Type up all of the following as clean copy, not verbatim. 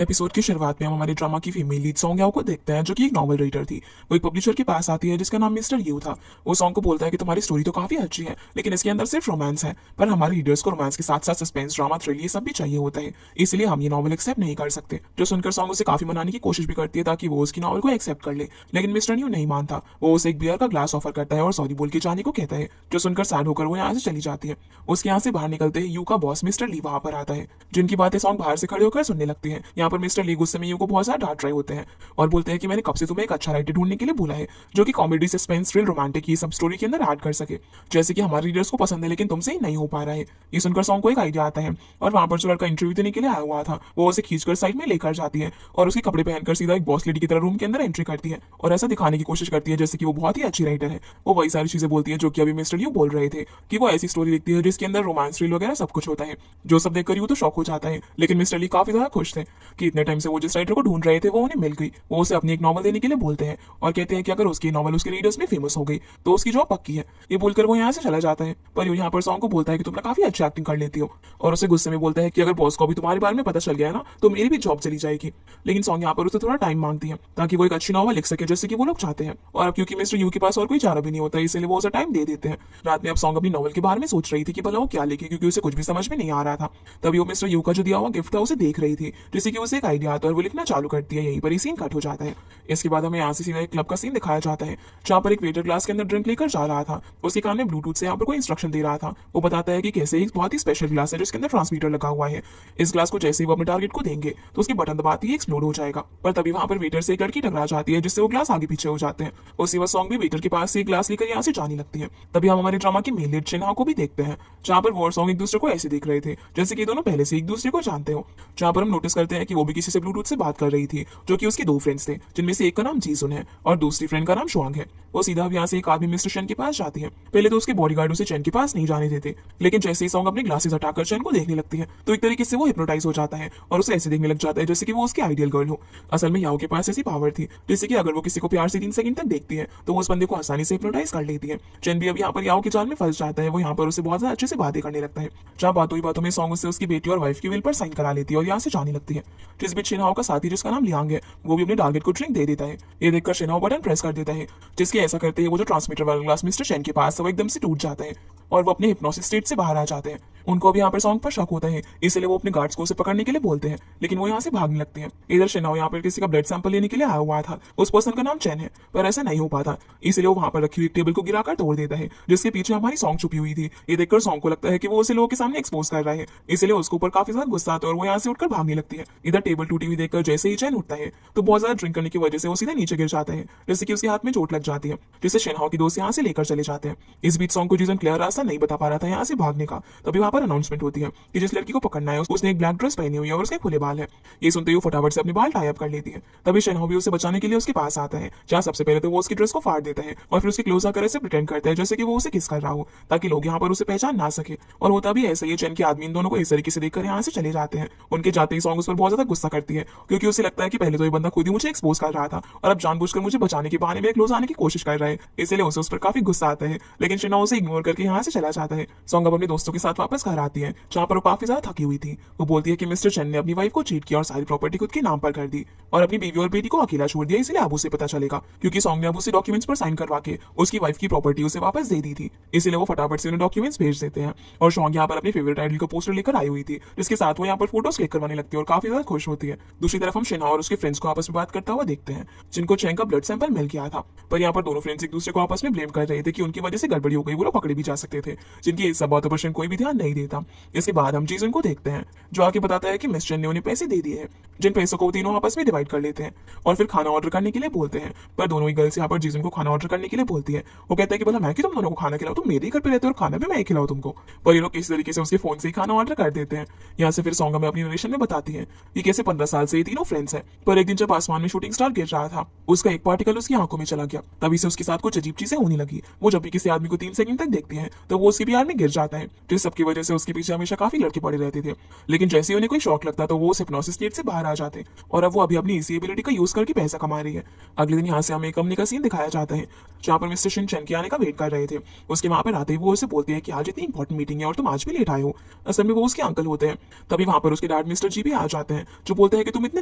Episode की शुरुआत में हम हमारे ड्रामा की फीमेल लीड सॉन्ग याओ को देखते हैं, जो कि एक नॉवल राइटर थी। वो एक पब्लिशर के पास आती है जिसका नाम मिस्टर यू था। वो सॉन्ग को बोलता है कि तुम्हारी स्टोरी तो काफी अच्छी है, लेकिन इसके अंदर सिर्फ रोमांस है, पर हमारे रीडर्स को रोमांस के साथ साथ सस्पेंस, ड्रामा, थ्रिल ये सब भी चाहिए होता है, इसलिए हम ये नॉवल एक्सेप्ट नहीं कर सकते। जो सुनकर सॉन्ग उसे काफी मनाने की कोशिश भी करती है ताकि वो उसकी नॉवल को एक्सेप्ट कर ले, लेकिन मिस्टर यू नहीं मानता। वो उसे एक बियर का ग्लास ऑफर करता है और सॉरी बोल के जाने को कहता है। जो सुनकर सैड होकर वो यहाँ से चली जाती है। उसके यहाँ से बाहर निकलते ही यू का बॉस मिस्टर ली वहां पर आता है, जिनकी बातें सॉन्ग बाहर से खड़े होकर सुनने लगती है। यहाँ पर मिस्टर ली गुस्से में यू को बहुत सारा डांट रहे होते हैं और बोलते हैं कि मैंने कब से तुम्हें एक अच्छा राइटर ढूंढने के लिए बोला है, जो कि कॉमेडी, सस्पेंस, थ्रिल, रोमांटिक ये सब स्टोरी के अंदर ऐड कर सके, जैसे कि हमारे रीडर्स को पसंद है, लेकिन तुमसे ही नहीं हो पा रहा है। ये सुनकर सॉन्ग को एक आइडिया आता है और वहां पर जो लड़का इंटरव्यू देने के लिए आया हुआ था वो उसे खींचकर साइड में लेकर जाती है और उसके कपड़े पहनकर सीधा एक बॉस लेडी की तरह रूम के अंदर एंट्री करती है और ऐसा दिखाने की कोशिश करती है जैसे कि वो बहुत ही अच्छी राइटर है। वो वही सारी चीजें बोलती है जो कि अभी मिस्टर यू बोल रहे थे, कि वो ऐसी स्टोरी लिखती है जिसके अंदर रोमांस, थ्रिल वगैरह सब कुछ होता है। जो सब देखकर यू तो शॉक हो जाता है, लेकिन मिस्टर ली काफी ज्यादा खुश थे कि इतने टाइम से वो जिस राइटर को ढूंढ रहे थे वो उन्हें मिल गई। वो उसे अपनी एक नॉवल देने के लिए बोलते हैं और कहते हैं कि अगर उसकी नॉवल उसके रीडर्स में फेमस हो गई तो उसकी जॉब पक्की है। ये बोलकर वो यहाँ से चला जाता है, पर यू यहाँ पर सॉन्ग को बोलता है कि तुम ना काफी अच्छी एक्टिंग कर लेती हो और उसे गुस्से में बोलता है कि अगर बॉस को भी तुम्हारे बारे में पता चल गया ना तो मेरी भी जॉब चली जाएगी। लेकिन सॉन्ग यहाँ पर उसे थोड़ा टाइम मांगती है ताकि वो एक अच्छी नॉवल लिख सके जैसे कि वो लोग चाहते हैं, और अब क्योंकि मिस्टर यू के पास और कोई चारा भी नहीं होता इसलिए वो उसे टाइम दे देते हैं। रात में अब सॉन्ग अपनी नॉवल के बारे में सोच रही थी कि भला वो क्या लिखे, क्योंकि उसे कुछ भी समझ में नहीं आ रहा था। तभी वो मिस्टर यू का जो दिया हुआ गिफ्ट था उसे देख रही थी, जिससे कि उसे एक आइडिया आता है और वो लिखना चालू करती है। यहीं पर ही सीन कट हो जाता है। इसके बाद हमें यहाँ से सीधा एक क्लब का सीन दिखाया जाता है जहाँ पर एक वेटर ग्लास के अंदर ड्रिंक लेकर जा रहा था। उसके कान में ब्लूटूथ से यहाँ पर कोई इंस्ट्रक्शन दे रहा था। वो बताता है कि कैसे एक बहुत ही स्पेशल ग्लास है जिसके अंदर ट्रांसमीटर लगा हुआ है। इस ग्लास को जैसे ही वो अपने टारगेट को देंगे तो उसकी बटन दबाते ही एक्सप्लोड हो जाएगा। पर तभी वहां पर वेटर से एक लड़की टकरा जाती है जिससे वो ग्लास आगे पीछे हो जाते हैं। उसी वक्त सॉन्ग भी वेटर के पास से ग्लास लेकर यहाँ से जाने लगती है। तभी हम हमारे ड्रामा की मेन लीड चिन्हा को भी देखते हैं, जहाँ पर वो और सॉन्ग एक दूसरे को ऐसे देख रहे थे जैसे कि दोनों पहले से एक दूसरे को जानते हो। जहाँ पर हम नोटिस करते हैं कि वो भी किसी से ब्लूटूथ से बात कर रही थी, जो कि उसके दो फ्रेंड्स थे, जिनमें से एक का नाम जीसुन है और दूसरी फ्रेंड का नाम शुआंग है। वो सीधा अब यहाँ से एक आदमी मिस्टर चैन के पास जाती है। पहले तो उसके बॉडीगार्ड उसे चैन के पास नहीं जाने देते, लेकिन जैसे ही सॉन्ग अपने ग्लासेस हटाकर चैन को देखने लगती है तो एक तरीके से वो हिप्नोटाइज हो जाता है और उसे ऐसे देखने लग जाता है जैसे कि वो उसकी आइडियल गर्ल हो। असल में याओ के पास ऐसी पावर थी जैसे कि अगर वो किसी को प्यार से 3 सेकंड तक देखती है तो वो उस बंदे को आसानी से हिप्नोटाइज कर लेती है। चैन भी अब यहाँ पर याओ के जाल में फंस जाता है। वो यहाँ पर उसे बहुत ज्यादा अच्छे से बातें करने लगता है, जहाँ बातों ही बातों में सॉन्ग उससे उसकी बेटी और वाइफ की विल पर साइन करा लेती है और यहाँ से जाने लगती है। जिस बीच शिनहाओ का साथी जिसका नाम लियांग है वो भी अपने टारगेट को ड्रिंक दे देता है। ये देखकर शिनहाओ बटन प्रेस कर देता है, जिसके ऐसा करते ही वो जो ट्रांसमीटर वाला ग्लास मिस्टर चैन के पास वो एकदम से टूट जाता है और वो अपने हिप्नोसिस स्टेट से बाहर आ जाते हैं। उनको भी यहाँ पर सॉन्ग पर शक होता है, इसलिए वो अपने गार्ड्स को उसे पकड़ने के लिए बोलते हैं, लेकिन वो यहाँ से भागने लगते हैं। इधर शिनहाओ यहाँ पर किसी का ब्लड सैंपल लेने के लिए आया हुआ था। उस पर्सन का नाम चैन है, पर ऐसा नहीं हो पाता, इसलिए वो वहां पर रखी हुई टेबल को गिराकर तोड़ देता है, जिसके पीछे हमारी सॉन्ग छुपी हुई थी। ये देखकर सॉन्ग को लगता है कि वो उसे लोगों के सामने एक्सपोज कर रहा है, इसलिए उसके ऊपर काफी ज्यादा गुस्सा आता है और वो यहाँ से उठकर भागने लगती है। इधर टेबल टूटी हुई देखकर जैसे ही चैन उठता है तो बहुत ज्यादा ड्रिंक करने की वजह से वो सीधा नीचे गिर जाता है, जिससे कि उसके हाथ में चोट लग जाती है, जिससे शिनहाओ की दोस्त यहाँ से लेकर चले जाते हैं। इस बीच सॉन्ग को जीजन क्लियर रास्ता नहीं बता पा रहा था यहाँ से भागने का। तभी वहां पर अनाउंसमेंट होती है कि जिस लड़की को पकड़ना है उसने एक ब्लैक ड्रेस पहनी हुई है और उसके खुले बाल है। ये सुनते ही वो फटाफट से अपने बाल टाई अप कर लेती है। तभी शिनहाओ भी उसे बचाने के लिए उसके पास आता है, जहाँ सबसे पहले तो वो उसकी ड्रेस को फाड़ देता है और फिर उसके क्लोज आकर ऐसे प्रिटेंड करता है जैसे कि वो उसे किस कर रहा हो, ताकि लोग यहाँ पर उसे पहचान ना सके। और होता भी ऐसा ही, चैन के आदमी इन दोनों को इस तरीके से देखकर यहाँ से चले जाते हैं। उनके जाते ही सॉन्ग उस पर बहुत ज्यादा गुस्सा करती है, क्योंकि उसे लगता है कि पहले तो ये बंदा खुद ही मुझे एक्सपोज कर रहा था और अब जानबूझकर मुझे बचाने के बहाने मेरे क्लोज आने की कोशिश कर रहा है, इसलिए उसे उस पर काफी गुस्सा आता है। लेकिन शिनहाओ उसे इग्नोर करके यहाँ से चला जाता है। सॉन्ग अब अपने दोस्तों के साथ वापस घर आती है, जहाँ पर वो काफी ज्यादा थकी हुई थी। वो बोलती है कि मिस्टर चैन ने अपनी वाइफ को चीट किया और सारी प्रॉपर्टी खुद के नाम पर कर दी और अपनी बीवी और बेटी को अकेला छोड़ दिया, इसलिए अबू से पता चलेगा, क्योंकि सॉन्ग ने अबू से डॉक्यूमेंट्स पर साइन करवा के उसकी वाइफ की प्रॉपर्टी उसे वापस दे दी थी, इसलिए वो फटाफट से उन्हें डॉक्यूमेंट्स भेज देते हैं। और सॉन्ग यहाँ पर अपनी फेवरेट आइडल का पोस्टर लेकर आई हुई थी, जिसके साथ वो यहाँ पर फोटोज क्लिक करवाने लगती है और काफी ज्यादा खुश होती है। दूसरी तरफ हम शिनहाओ और उसके फ्रेंड्स को आपस में बात करता हुआ देखते हैं, जिनको चैन का ब्लड सैंपल मिल गया था। पर यहाँ पर दोनों फ्रेंड्स एक दूसरे को आपस में ब्लेम कर रहे थे कि उनकी वजह से गड़बड़ी हो गई, वो लोग पकड़े भी जा सकते थे, जिनकी इस सब बातों पर कोई भी ध्यान नहीं देता। इसके बाद हम जीसन को देखते हैं, जो आके बताता है कि मिस चैन ने उन्हें पैसे दे दिए हैं, जिन पैसों को तीनों आपस में डिवाइड कर लेते हैं और फिर खाना ऑर्डर करने के लिए बोलते हैं। पर दोनों ही गर्ल्स यहाँ पर जीसन को खाना ऑर्डर करने के लिए बोलती है। वो कहता है कि भला मैं कि तुम दोनों को खाना खिलाओ, तुम मेरे ही घर पे रहते हो और खाना भी मैं ही खिलाऊं तुमको। पर ये लोग किसी तरीके से उसके फोन से ही खाना ऑर्डर कर देते हैं। यहाँ से फिर सॉन्ग हमें अपनी नरेशन में बताती है कि कैसे 15 साल से ये तीनों फ्रेंड्स हैं, पर एक दिन जब आसमान में शूटिंग स्टार गिर रहा था उसका एक पार्टिकल उसकी आंखों में चला गया, तभी से उसके साथ कुछ अजीब चीजें होने लगी। वो जब भी किसी आदमी को 3 सेकंड तक देखती है तो वो उसकी प्यार में गिर जाता है। जिस सबकी वजह से उसके पीछे हमेशा काफी लड़के पड़े रहते थे, लेकिन जैसे ही उन्हें कोई शौक लगता तो वो उस हिप्नोसिस स्टेट से बाहर आ आ जाते हैं और अब वो अभी अपनी इसी एबिलिटी का यूज करके पैसा कमा रही है। अगले दिन यहाँ से हमें एक कंपनी का सीन दिखाया जाता है जहाँ पर मिस्टर शिन चैन के आने का वेट कर रहे थे। उसके वहां पर आते ही वो उसे बोलती है कि आज इतनी इंपॉर्टेंट मीटिंग है और तुम आज भी लेट आए हो। असल में वो उसके अंकल होते हैं। तभी वहां पर उसके डैड मिस्टर जी भी आ जाते हैं जो बोलते हैं कि तुम इतने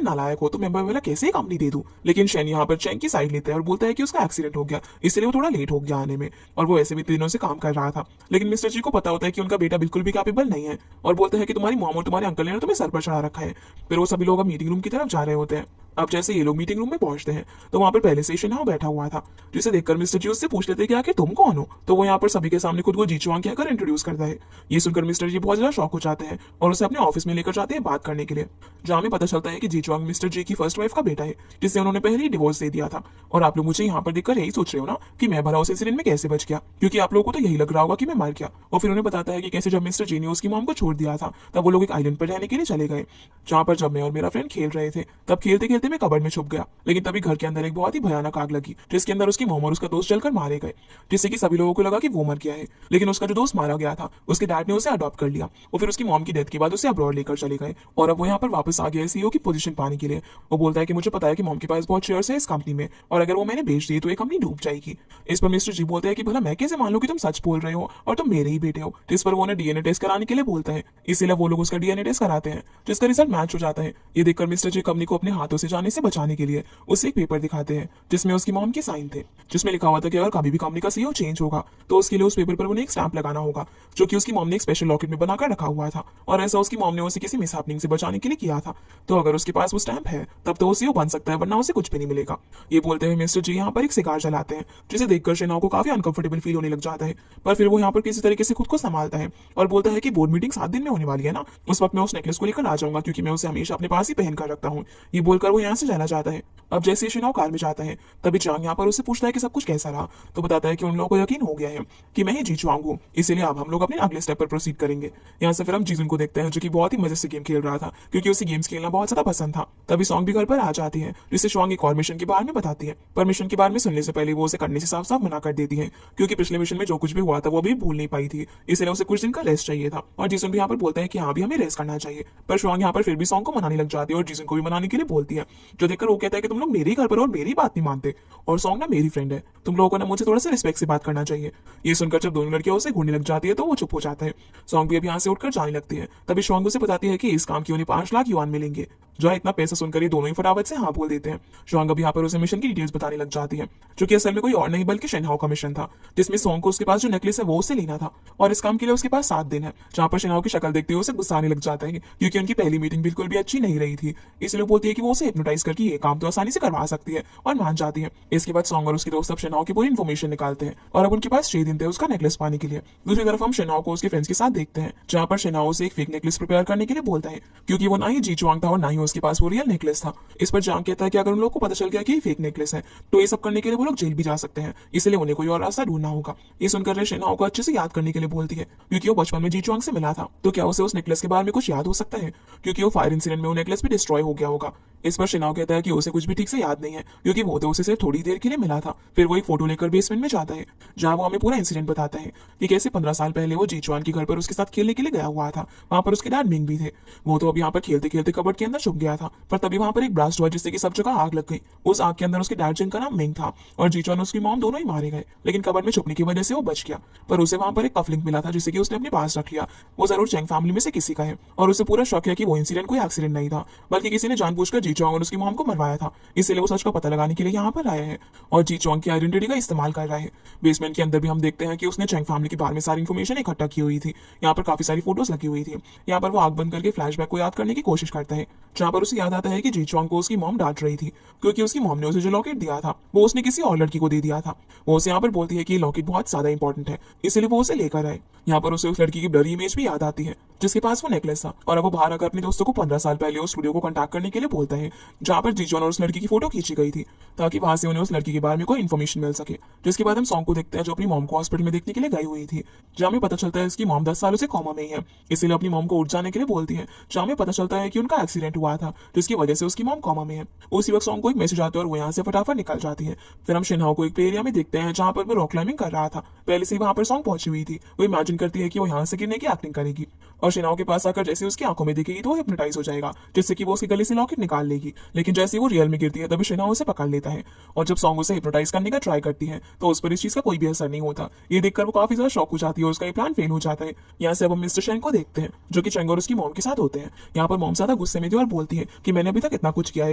नालायक हो, तो मैं वाला कैसे कंपनी दे दूं। लेकिन शेन यहाँ पर चैंग की साइड लेता है और बोलता है कि उसका एक्सीडेंट हो गया, इसलिए वो थोड़ा लेट हो गया आने में, और वो ऐसे भी दिनों से काम कर रहा था। लेकिन मिस्टर जी को पता होता है कि उनका बेटा बिल्कुल भी कैपेबल नहीं है और बोलते हैं कि तुम्हारी मॉम और तुम्हारे अंकल ने तुम्हें सर पर चढ़ा रखा है। फिर वो सभी लोग अब मीटिंग रूम की तरफ जा रहे होते हैं। अब जैसे ये लोग मीटिंग रूम में पहुंचते हैं तो वहां पर पहले से शेनहाओ बैठा हुआ था, जिसे देखकर मिस्टर जी उससे पूछ लेते हैं कि आखिर तुम कौन हो। तो वो यहाँ पर सभी के सामने खुद को जी चुआंग कहकर इंट्रोड्यूस करता है। ये सुनकर मिस्टर जी बहुत ज्यादा शॉक हो जाते हैं और उसे अपने ऑफिस में लेकर जाते हैं बात करने के लिए, जहाँ हमें पता चलता है कि जी चुआंग मिस्टर जी की फर्स्ट वाइफ का बेटा है जिससे उन्होंने पहले ही डिवोर्स दे दिया था। और आप लोग मुझे यहाँ पर देखकर यही सोच रहे हो ना कि मैं भला उस इंसिडेंट में कैसे बच गया, क्योंकि आप लोगों को तो यही लग रहा होगा कि मैं मर गया। और फिर उन्हें बताता है कि कैसे जब मिस्टर जी ने उसकी मॉम को छोड़ दिया था तब वो लोग एक आइलैंड पर रहने के लिए चले गए, जहाँ पर जब मैं और मेरा फ्रेंड खेल रहे थे तब खेलते खेलते मैं कबर्ड में छुप गया। लेकिन तभी घर के अंदर एक बहुत ही भयानक आग लगी जिसके अंदर उसकी मॉम और उसका दोस्त जलकर मारे गए, जिससे कि सभी लोगों को लगा कि वो मर गया है। लेकिन उसका जो दोस्त मारा गया था उसके डैड ने उसे अडॉप्ट कर लिया और फिर उसकी मॉम की डेथ के बाद उसे अब्रॉड लेकर चले गए और अब वो यहाँ पर वापस आ गया है सीईओ की पोजीशन पाने के लिए। वो बोलता है कि मुझे पता है कि मॉम के पास बहुत शेयर्स है इस कंपनी में और अगर वो मैंने बेच दिए तो ये कंपनी डूब जाएगी। इस पर मिस्टर जी बोलते हैं कि भला मैं कैसे मान लूं कि तुम सच बोल रहे हो और तुम मेरे ही बेटे हो। इस पर वो उन्हें डीएनए टेस्ट कराने के लिए बोलता है, इसीलिए वो लोग उसका डीएनए टेस्ट कराते हैं जिसका रिजल्ट मैच हो जाता है। ये देखकर मिस्टर जी कंपनी को अपने हाथों से जाने से बचाने के लिए उसे एक पेपर दिखाते हैं जिसमें उसकी मॉम के साइन थे, जिसमें लिखा हुआ था कि अगर कभी भी कंपनी का सीईओ चेंज होगा तो उसके लिए उस पेपर पर उन्हें एक स्टैंप लगाना होगा जो कि उसकी मॉम ने एक स्पेशल लॉकेट में बनाकर रखा हुआ था और ऐसा उसकी मॉम ने उसे किसी मिसहैपनिंग से बचाने के लिए किया था। तो अगर उसके पास वो स्टैंप है तब तो वो सीईओ बन सकता है, वरना उसे कुछ भी नहीं मिलेगा। ये बोलते हुए मिस्टर जी यहाँ पर एक सिगार जलाते हैं जिसे देखकर शेनाओ को काफी अनकंफर्टेबल फील होने लग जाता है, पर फिर वो यहाँ पर किसी तरीके से खुद को संभालता है और बोलता है कि बोर्ड मीटिंग 7 दिन में होने वाली है ना, उस वक्त मैं उस नेकलेस को लेकर आ जाऊंगा क्योंकि मैं उसे हमेशा अपने पास ही पहन कर रखता हूँ। ये बोलकर वो यहाँ से जाना चाहता है। अब जैसे शेनाओ कार में जाता है तभी चांग यहाँ पर उससे पूछता है कि सब कुछ कैसा रहा, तो बताता है कि उन लोगों को यकीन हो गया है कि मैं ही जी चुआंग हूँ, इसीलिए अब हम लोग अपने अगले स्टेप पर प्रोसीड करेंगे। यहाँ से फिर हम जीजुन को देखते हैं जो कि बहुत ही मजे से गेम खेल रहा था क्योंकि उसे गेम्स खेलना बहुत ज्यादा पसंद था। तभी सॉन्ग भी घर पर आ जाती है जिसे शुआंग एक और मिशन के बारे में बताती है, पर मिशन के बारे में सुनने से पहले वो उसे करने से साफ साफ मना कर देती है क्योंकि पिछले मिशन में जो कुछ भी हुआ था वो भी भूल नहीं पाई थी, इसलिए उसे कुछ दिन का रेस्ट चाहिए था। और जीजुन भी यहाँ पर बोलता है कि हाँ भी हमें रेस्ट करना चाहिए, पर शुआंग यहाँ पर फिर भी सॉन्ग को मनाने लग जाती है और जीजुन को भी मनाने के लिए बोलती है, जो देखकर वो कहता है कि तुम लोग मेरे घर पर और मेरी बात नहीं मानते और सॉन्ग ना मेरी फ्रेंड है, तुम लोगों को ना मुझे थोड़ा सा रिस्पेक्ट से बात करना चाहिए। ये सुनकर जब दोनों लड़कियां उसे घूरने लग जाती है तो वो चुप हो जाता है। सॉन्ग भी अब यहाँ से उठकर जाने लगती है। तभी शुआंग उसे बताती है कि इस काम की उन्हें 5 लाख युआन मिलेंगे, जो है इतना पैसा सुनकर ये दोनों ही फटाफट से हाँ बोल देते हैं। शुआंग अब यहाँ पर उसे मिशन की डिटेल्स बताने लग जाती है जो कि असल में कोई और नहीं बल्कि शेनहाओ का मिशन था, जिसमें सॉन्ग को उसके पास जो नेकलेस है वो उसे लेना था और इस काम के लिए उसके पास 7 दिन है। जहाँ पर शेनहाओ की शक्ल देखते हुए उसे गुस्सा आने लग जाता है क्योंकि उनकी पहली मीटिंग बिल्कुल भी अच्छी नहीं रही थी, इसलिए बोलती है कि वो उसे हिप्नोटाइज करके ये काम तो आसानी से करवा सकती है और मान जाती है। इसके बाद सॉन्ग और उसके दोस्त अब शेनहाओ की पूरी इन्फॉर्मेशन निकालते हैं और अब उनके पास 6 दिन थे उसका नेकलेस पाने के लिए। दूसरी तरफ हम शेनहाओ को उसके फ्रेंड्स के साथ देखते हैं जहाँ पर शेनहाओ से एक फेक नेकलेस प्रिपेयर करने के लिए बोलता है क्योंकि वो ना ही जी चुआंग था और ना ही उसके पास वो रियल नेकलेस था। इस पर जांग कहता है कि अगर उन लोगों को पता चल गया कि ये फेक नेकलेस है तो ये सब करने के लिए वो लोग जेल भी जा सकते हैं, इसलिए उन्हें कोई और रास्ता ढूंढना होगा। ये सुनकर शेनहाओ को अच्छे से याद करने के लिए बोलती है क्योंकि वो बचपन में जी चुआंग से मिला था, तो क्या उसे उस नेकलेस के बारे में कुछ याद हो सकता है क्योंकि वो फायर इंसिडेंट में वो नेकलेस भी डिस्ट्रॉय हो गया होगा। इस पर शेनहाओ कहता है कि उसे कुछ भी ठीक से याद नहीं है क्योंकि वो तो उसे सिर्फ थोड़ी देर के लिए मिला था। फिर वो एक फोटो लेकर बेसमेंट में जाता है जहाँ वो हमें पूरा इंसिडेंट बताता है कि कैसे 15 साल पहले वो जी चुआन के घर पर उसके साथ खेलने के लिए गया हुआ था। वहां पर उसके डैड मिंग भी थे। वो तो अब यहाँ पर खेलते खेलते कबर्ड के अंदर छुप गया था, पर तभी वहां पर एक ब्लास्ट हुआ जिससे कि सब जगह आग लग गई। उस आग के अंदर उसके डैड जिनका नाम मिंग था और जी चुआन उसकी मॉम दोनों ही मारे गए, लेकिन कबर्ड में छुपने की वजह से वो बच गया। पर उसे वहां पर एक कफलिंग मिला था जिसे कि उसने अपने पास रख लिया। वो जरूर चैंग फैमिली में से किसी का है और उसे पूरा शक है कि वो इंसिडेंट कोई एक्सीडेंट नहीं था बल्कि किसी ने जानबूझकर जी चुआंग और उसकी मॉम को मरवाया था, इसलिए वो सच का पता लगाने के लिए यहाँ पर आया है और जी चुआंग की आइडेंटिटी का इस्तेमाल कर रहा है। बेसमेंट के अंदर भी हम देखते हैं कि उसने चैंग फैमिली के बारे में सारी इन्फॉर्मेशन इकट्ठा की हुई थी। यहाँ पर काफी सारी फोटोज लगी हुई थी। यहाँ पर वो आग बंद करके फ्लैशबैक को याद करने की कोशिश करता है जहाँ पर उसे याद आता है कि जी चुआंग को उसकी मॉम डांट रही थी क्योंकि उसकी मॉम ने उसे जो लॉकेट दिया था वो उसने किसी और लड़की को दे दिया था। वो उसे यहाँ पर बोलती है कि लॉकेट बहुत ज्यादा इंपॉर्टेंट है, इसलिए वो उसे लेकर आए। यहाँ पर उसे उस लड़की की ब्लरी इमेज भी याद आती है जिसके पास वो नेकलेस था और अब वो बाहर आकर अपने दोस्तों को 15 साल पहले उस स्टूडियो को कॉन्टैक्ट करने के लिए बोलता है जहाँ पर जीजॉन और उस लड़की की फोटो खींची गई थी ताकि वहां से उन्हें उस लड़की के बारे में कोई इन्फॉर्मेशन मिल सके। जिसके बाद हम सॉन्ग को देखते हैं जो अपनी मॉम को हॉस्पिटल में देखने के लिए गई हुई थी, जहाँ में पता चलता है इसकी मॉम 10 सालों से कोमा में ही है, इसीलिए अपनी मॉम को उठ जाने के लिए बोलती है। जहाँ में पता चलता है कि उनका एक्सीडेंट हुआ था जिसकी वजह से उसकी मॉम कोमा में है। उसी वक्त सॉन्ग को एक मैसेज आता है और वो यहाँ से फटाफट निकल जाती है। फिर हम शेनहाओ को एक प्ले एरिया में देखते हैं जहाँ पर वो रॉक क्लाइंबिंग कर रहा था। पहले से ही वहां पर सॉन्ग पहुंची हुई थी। वो इमेजिन करती है कि वो यहाँ से गिरने की एक्टिंग करेगी और शेनाओ के पास आकर जैसे उसकी आंखों में दिखेगी तो वो हिप्नोटाइज हो जाएगा, जिससे कि वो उसके गले से लॉकेट निकाल लेगी। लेकिन जैसे वो रियल में गिरती है तभी शेनाओ उसे पकड़ लेता है, और जब सॉन्ग उसे हिप्नोटाइज करने का ट्राई करती है तो उस पर इस चीज का कोई भी असर नहीं होता। ये देखकर वो काफी ज्यादा शॉक हो जाती है और उसका ये प्लान फेल हो जाता है। यहाँ से अब हम मिस्टर शेंग को देखते हैं, जो कि चेंग और उसकी मॉम के साथ होते हैं। यहाँ पर मॉम ज्यादा गुस्से में थी और बोलती है कि मैंने अभी तक इतना कुछ किया है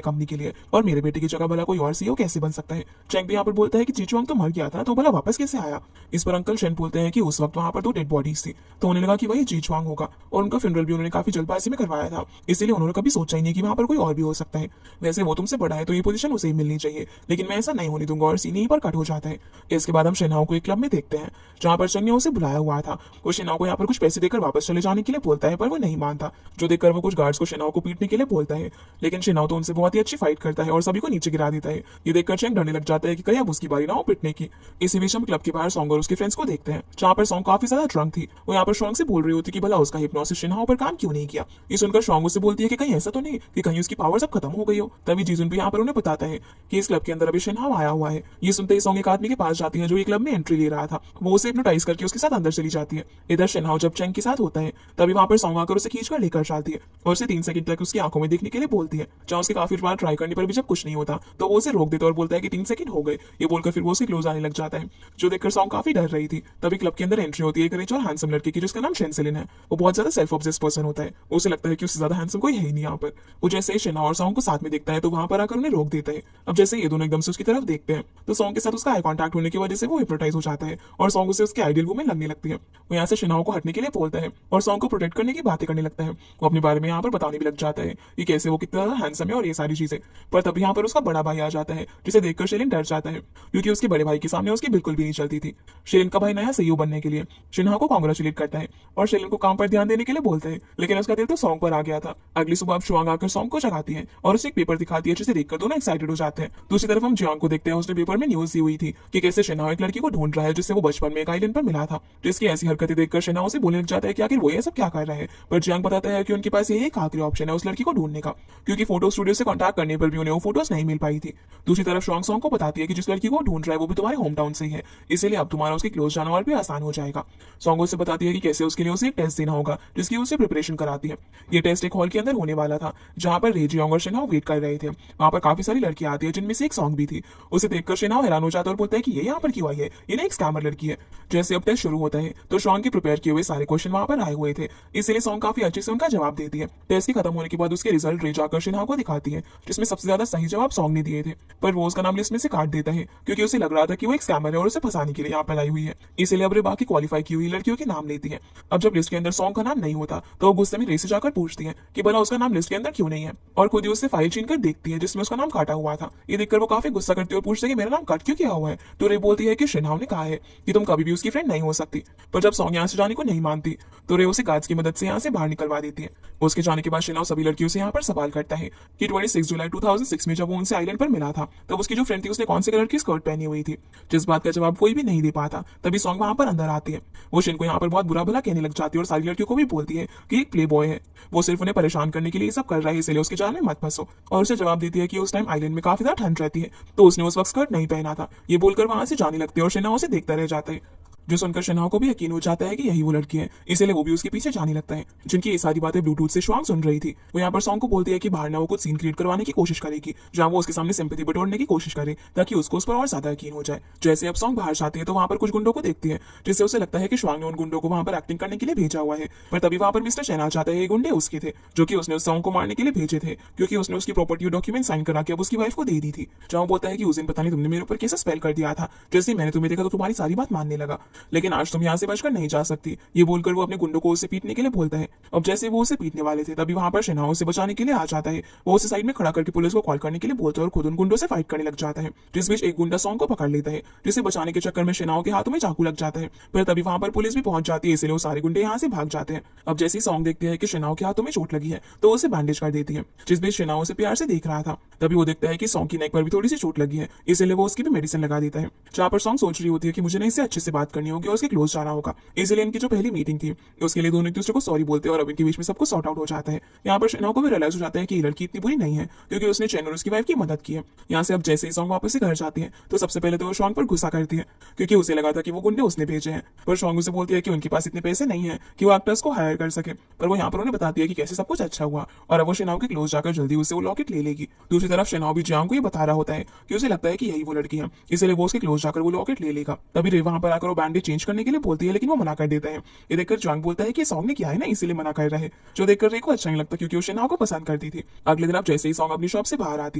कंपनी के लिए, और मेरे बेटे की जगह भला कोई और सीईओ कैसे बन सकता है। चेंग भी यहाँ पर बोलता है कि जीचुआंग तो मर गया था, तो भला वापस कैसे आया। इस पर अंकल शेन बोलते हैं कि उस वक्त वहां पर 2 डेड बॉडीज थी, तो उन्हें लगा कि वही जीचुआंग होगा, और उनका फ्यूनरल भी उन्होंने काफी जल्दबाजी में करवाया था, इसलिए उन्होंने कभी सोचा ही नहीं कि वहां पर कोई और भी हो सकता है। वैसे वो तुमसे बड़ा है तो ये पोजीशन उसे ही मिलनी चाहिए, लेकिन मैं ऐसा नहीं होने दूंगा, और सीन यहीं पर कट हो जाता है। इसके बाद हम शेनाओ को एक क्लब में देखते हैं जहां पर चंग ने उसे बुलाया हुआ था। वो शेनाओ को यहाँ पर कुछ पैसे देकर वापस चले जाने के लिए बोलता है, पर वो नहीं मानता, जो देखकर वो कुछ गार्ड्स को शेनाओ को पीटने के लिए बोलता है। लेकिन शेनाओ तो उनसे बहुत ही अच्छी फाइट करता है और सभी को नीचे गिरा देता है। ये देखकर चंग डरने लग जाता है कि कहीं अब उसकी बारी ना हो पिटने की। इसी बीच हम क्लब के बाहर सॉन्ग और उसके फ्रेंड्स को देखते हैं, जहाँ पर सॉन्ग काफी ज्यादा ड्रंक थी। वो यहाँ पर सॉन्ग से बोल रही होती कि भला उसका हिप्नोसिस शेनाओ पर काम क्यों नहीं किया। ये सुनकर सॉन्ग उससे बोलती है कि कहीं ऐसा तो नहीं कि कहीं उसकी पावर सब खत्म हो गई हो। तभी जीजुन भी यहाँ पर उन्हें बताता है कि इस क्लब के अंदर अभी शेनहाओ आया हुआ है। ये सुनते ही सॉन्ग एक आदमी के पास जाती है जो ये क्लब में एंट्री ले रहा था। वो उसे हिप्नोटाइज करके उसके साथ अंदर चली जाती है। इधर शेनहाओ जब चेंग के साथ होता है तभी वहां पर सॉन्ग आकर उसे खींचकर लेकर जाती है और उसे 3 सेकंड तक उसकी आंखों में देखने के लिए बोलती है। जहाँ उसके काफी बार ट्राई करने पर भी जब कुछ नहीं होता तो वो उसे रोक देता है और बोलता है कि 3 सेकंड हो गए। ये बोलकर फिर वो उसके क्लोज आने लग जाता है, जो देखकर सॉन्ग काफी डर रही थी। तभी क्लब के अंदर एंट्री होती है एक रिच और हैंडसम लड़के की, जिसका नाम शेनसेलिन है। वो बहुत ज्यादा सेल्फ ऑब्सेस्ड पर्सन होता है। उसे लगता है कि उससे ज्यादा हैंडसम कोई है ही नहीं यहाँ पर। वो जैसे ही शेना और सॉन्ग को साथ में देखता है तो वहां पर आकर उन्हें रोक देता है। अब जैसे ये दोनों एकदम से उसकी तरफ देखते हैं तो सॉन्ग के साथ उसका आई कांटेक्ट होने की वजह से वो हिप्नोटाइज हो जाता है और सॉन्ग उसे उसके आइडियल वुमन लगने लगती है। वो यहाँ से शेनाओ को हटने के लिए बोलता है और सॉन्ग को प्रोटेक्ट करने की बातें करने लगता है। वो अपने बारे में यहाँ पर बताने भी लग जाता है कि कैसे वो कितना हैंडसम है और ये सारी चीजें। पर तब यहाँ पर उसका बड़ा भाई आ जाता है, जिसे देखकर शेलिन डर जाता है, क्योंकि उसके बड़े भाई के सामने उसकी बिल्कुल भी नहीं चलती थी। शेलिन का भाई नया सीईओ बनने के लिए शिन्हा को कांग्रेचुलेट करता है और शेलिन को काम पर ध्यान देने के लिए बोलता है, लेकिन उसका दिल तो सॉन्ग पर आ गया था। अगली सुबह अब शुआंग आकर सॉन्ग को जगाती है और उसे एक पेपर दिखाती है, जिसे देखकर दोनों एक्साइटेड हो जाते हैं। दूसरी तरफ हम जियांग को देखते हैं, उसने पेपर में न्यूज दी हुई थी कि कैसे शिन्हा एक लड़की को ढूंढ रहा है जिससे वो बचपन में एक आइलैंड पर मिला था। जिसकी ऐसी हरकतें देखकर शिन्हा उसे बोलने लग जाता है कि आखिर वो ये सब क्या कर रहा है। पर जियांग बताता है कि उनके पास यही एक आखिरी ऑप्शन है उस लड़की को ढूंढने का, क्योंकि फोटो स्टूडियो से कॉन्टैक्ट करने पर भी उन्हें वो फोटोज नहीं मिल पाई थी। दूसरी तरफ शुआंग सॉन्ग को बताती है कि जिस लड़की को ढूंढ रहा है वो भी तुम्हारे होम टाउन से ही है, इसीलिए अब तुम्हारा उसके क्लोज जाना और भी आसान हो जाएगा। सॉन्ग उसे बताती है कि कैसे उसके लिए उसे एक टेस्ट देना होगा, जिसकी उसे प्रिपरेशन कराती है। ये टेस्ट एक हॉल के अंदर होने वाला था जहां पर रेजियांग और शिनहाओ वेट कर रहे थे। वहां पर काफी सारी लड़कियां आती है, जिनमें से एक सॉन्ग भी थी। उसे देखकर शिनहाओ हैरान हो जाता है और बोलता है कि ये यहाँ पर क्यों आई है, ये ना एक स्कैमर लड़की है। जैसे अब टेस्ट शुरू होता है तो सॉन्ग के प्रिपेयर किए हुए सारे क्वेश्चन वहां पर आए हुए थे, इसीलिए सॉन्ग काफी अच्छे से उनका जवाब देती है। टेस्ट के खत्म होने के बाद उसके रिजल्ट रे जाकर शिनहाओ को दिखाती है, जिसमें सबसे ज्यादा सही जवाब सॉन्ग ने दिए थे। पर वो उसका नाम लिस्ट में से काट देता है, क्योंकि उसे लग रहा था कि वो एक स्कैमर है और उसे फंसाने के लिए यहाँ पर आई हुई है। इसीलिए अब रे बाकी क्वालिफाई की हुई लड़कियों के नाम लेती है। अब जब लिस्ट के अंदर सॉन्ग का नाम नहीं होता तो वो गुस्से में रे से जाकर पूछती है कि भला उसका नाम लिस्ट के अंदर क्यों नहीं है, और खुद ही उससे फाइल छीन कर देखती है जिसमें उसका नाम काटा हुआ था। ये देखकर वो काफी गुस्सा करती है और पूछती है कि मेरा नाम कट क्यों किया हुआ है। तो रे बोलती है कि शिनहाओ ने कहा है कि तुम कभी भी उसकी फ्रेंड नहीं हो सकती। पर जब सॉन्ग यहाँ से जाने को नहीं मानती तो रे उसे गार्ड्स की मदद से यहाँ से बाहर निकलवा देती है। उसके जाने के बाद शिनहाओ सभी लड़कियों से यहाँ पर सवाल करता है कि 26 जुलाई 2006 में जब वो उनसे आइलैंड पर मिला था तब उसकी जो फ्रेंड थी उसने कौन से कलर की स्कर्ट पहनी हुई थी। जिस बात का जवाब कोई भी नहीं दे पाता तभी सॉन्ग वहां पर अंदर आती है। वो शिन को यहाँ पर बहुत बुरा भला कहने लग जाती है और सारी लड़कियों को भी बोलती है कि एक प्ले बॉय है, वो सिर्फ उन्हें परेशान करने के लिए सब कर रहा है, इसलिए उसके जाल में मत फंसो। और उसे जवाब देती है कि उस टाइम आइलैंड में काफी ज्यादा ठंड रहती है तो उसने उस वक्त स्कर्ट नहीं पहना था। ये बोलकर वहां से जाने लगती है और शिनहाओ उसे देखता रह जाता है, जो सुनकर शिनहाओ को भी यकीन हो जाता है कि यही वो लड़की है, इसलिए वो भी उसके पीछे जाने लगता है। जिनकी ये सारी बातें ब्लूटूथ से शुआंग सुन रही थी। वो यहाँ पर सॉन्ग को बोलती है कि बाहर ना वो कुछ सीन क्रिएट करवाने की कोशिश करेगी जहाँ वो उसके सामने सिंपैथी बटोरने की कोशिश करे ताकि उसको उस पर और ज्यादा यकीन हो जाए। जैसे अब सॉन्ग बाहर जाती है तो वहां पर कुछ गुंडों को देखती है, जिससे उसे लगता है कि शुआंग ने उन गुंडों को वहां पर एक्टिंग करने के लिए भेजा हुआ है। पर तभी वहां पर मिस्टर चैन आ जाता है। ये गुंडे उसके थे जो कि उसने उस सॉन्ग को मारने के लिए भेजे थे, क्योंकि उसने उसकी प्रॉपर्टी और डॉक्यूमेंट साइन करा के अब उसकी वाइफ को दे दी थी। जहाँ बोलता है कि उस दिन पता नहीं तुमने मेरे ऊपर कैसे स्पेल कर दिया था, जैसे मैंने तुम्हें देखा तो तुम्हारी सारी बात मानने लगा, लेकिन आज तुम से बचकर नहीं जा सकती। ये बोलकर वो अपने गुंडों को उसे पीटने के लिए बोलता है। अब जैसे वो उसे पीटने वाले थे तभी वहां पर शिनहाओ उसे बचाने के लिए आ जाता है। वो उसे साइड में खड़ा करके पुलिस को कॉल करने के लिए बोलता है और खुद उन गुंडों से फाइट करने लग जाता है। जिस बीच एक गुंडा सॉन्ग को पकड़ लेता है, जिसे बचाने के चक्कर में शिनहाओ के हाथों में चाकू लग जाता है। पर तभी वहां पर पुलिस भी पहुंच जाती है, इसलिए वो सारे गुंडे यहाँ से भाग जाते हैं। अब जैसे ही सॉन्ग देखते हैं कि शिनहाओ के हाथों में चोट लगी है तो उसे बैंडेज कर देती है। जिस बीच शिनहाओ उसे प्यार से देख रहा था। तभी वो देखता है कि सॉन्ग की नेक पर भी थोड़ी सी चोट लगी है, इसलिए वो उसकी भी मेडिसिन लगा देता है। जहाँ पर सॉन्ग सोच रही होती है कि मुझे ना इससे अच्छे से बात करनी होगी और उसके क्लोज जाना होगा, इसलिए इनकी जो पहली मीटिंग थी उसके लिए दोनों एक दूसरे को सॉरी बोलते हैं और अब इनके बीच में सब कुछ सॉर्ट आउट हो जाता है। यहाँ पर शेनाओ को भी रियलाइज हो जाता है कि ये लड़की इतनी बुरी नहीं है क्योंकि उसने चैन और उसकी वाइफ की मदद की है। यहाँ से अब जैसे ही सॉन्ग वापस से घर जाती है तो सबसे पहले तो वो शॉन्ग पर गुस्सा करती है क्योंकि उसे लगा था कि वो गुंडे उसने भेजे हैं, पर शॉन्ग उसे बोलती है कि उनके पास इतने पैसे नहीं है कि वो एक्टर्स को हायर कर सके। पर वो यहाँ पर उन्हें बताती है कि कैसे सब कुछ अच्छा हुआ और अब वो शेनाओ के क्लोज जाकर जल्दी उसे वो लॉकेट ले लेगी। दूसरी तरफ शेनाओ भी जियांग को ये बता रहा होता है कि उसे लगता है कि यही वो लड़की है, इसलिए वो उसके क्लोज जाकर वो लॉकेट ले लेगा। तभी रे वहां पर आकर वो बैंडेज चेंज करने के लिए बोलती है लेकिन वो मना कर देता है। ये देखकर जियांग बोलता है कि सॉन्ग ने किया है ना इसीलिए मना कर रहा है, जो देखकर रे को अच्छा नहीं लगता क्योंकि वो शेनाओ को पसंद करती थी। अगले दिन अब जैसे ही सॉन्ग अपनी शॉप से बाहर आती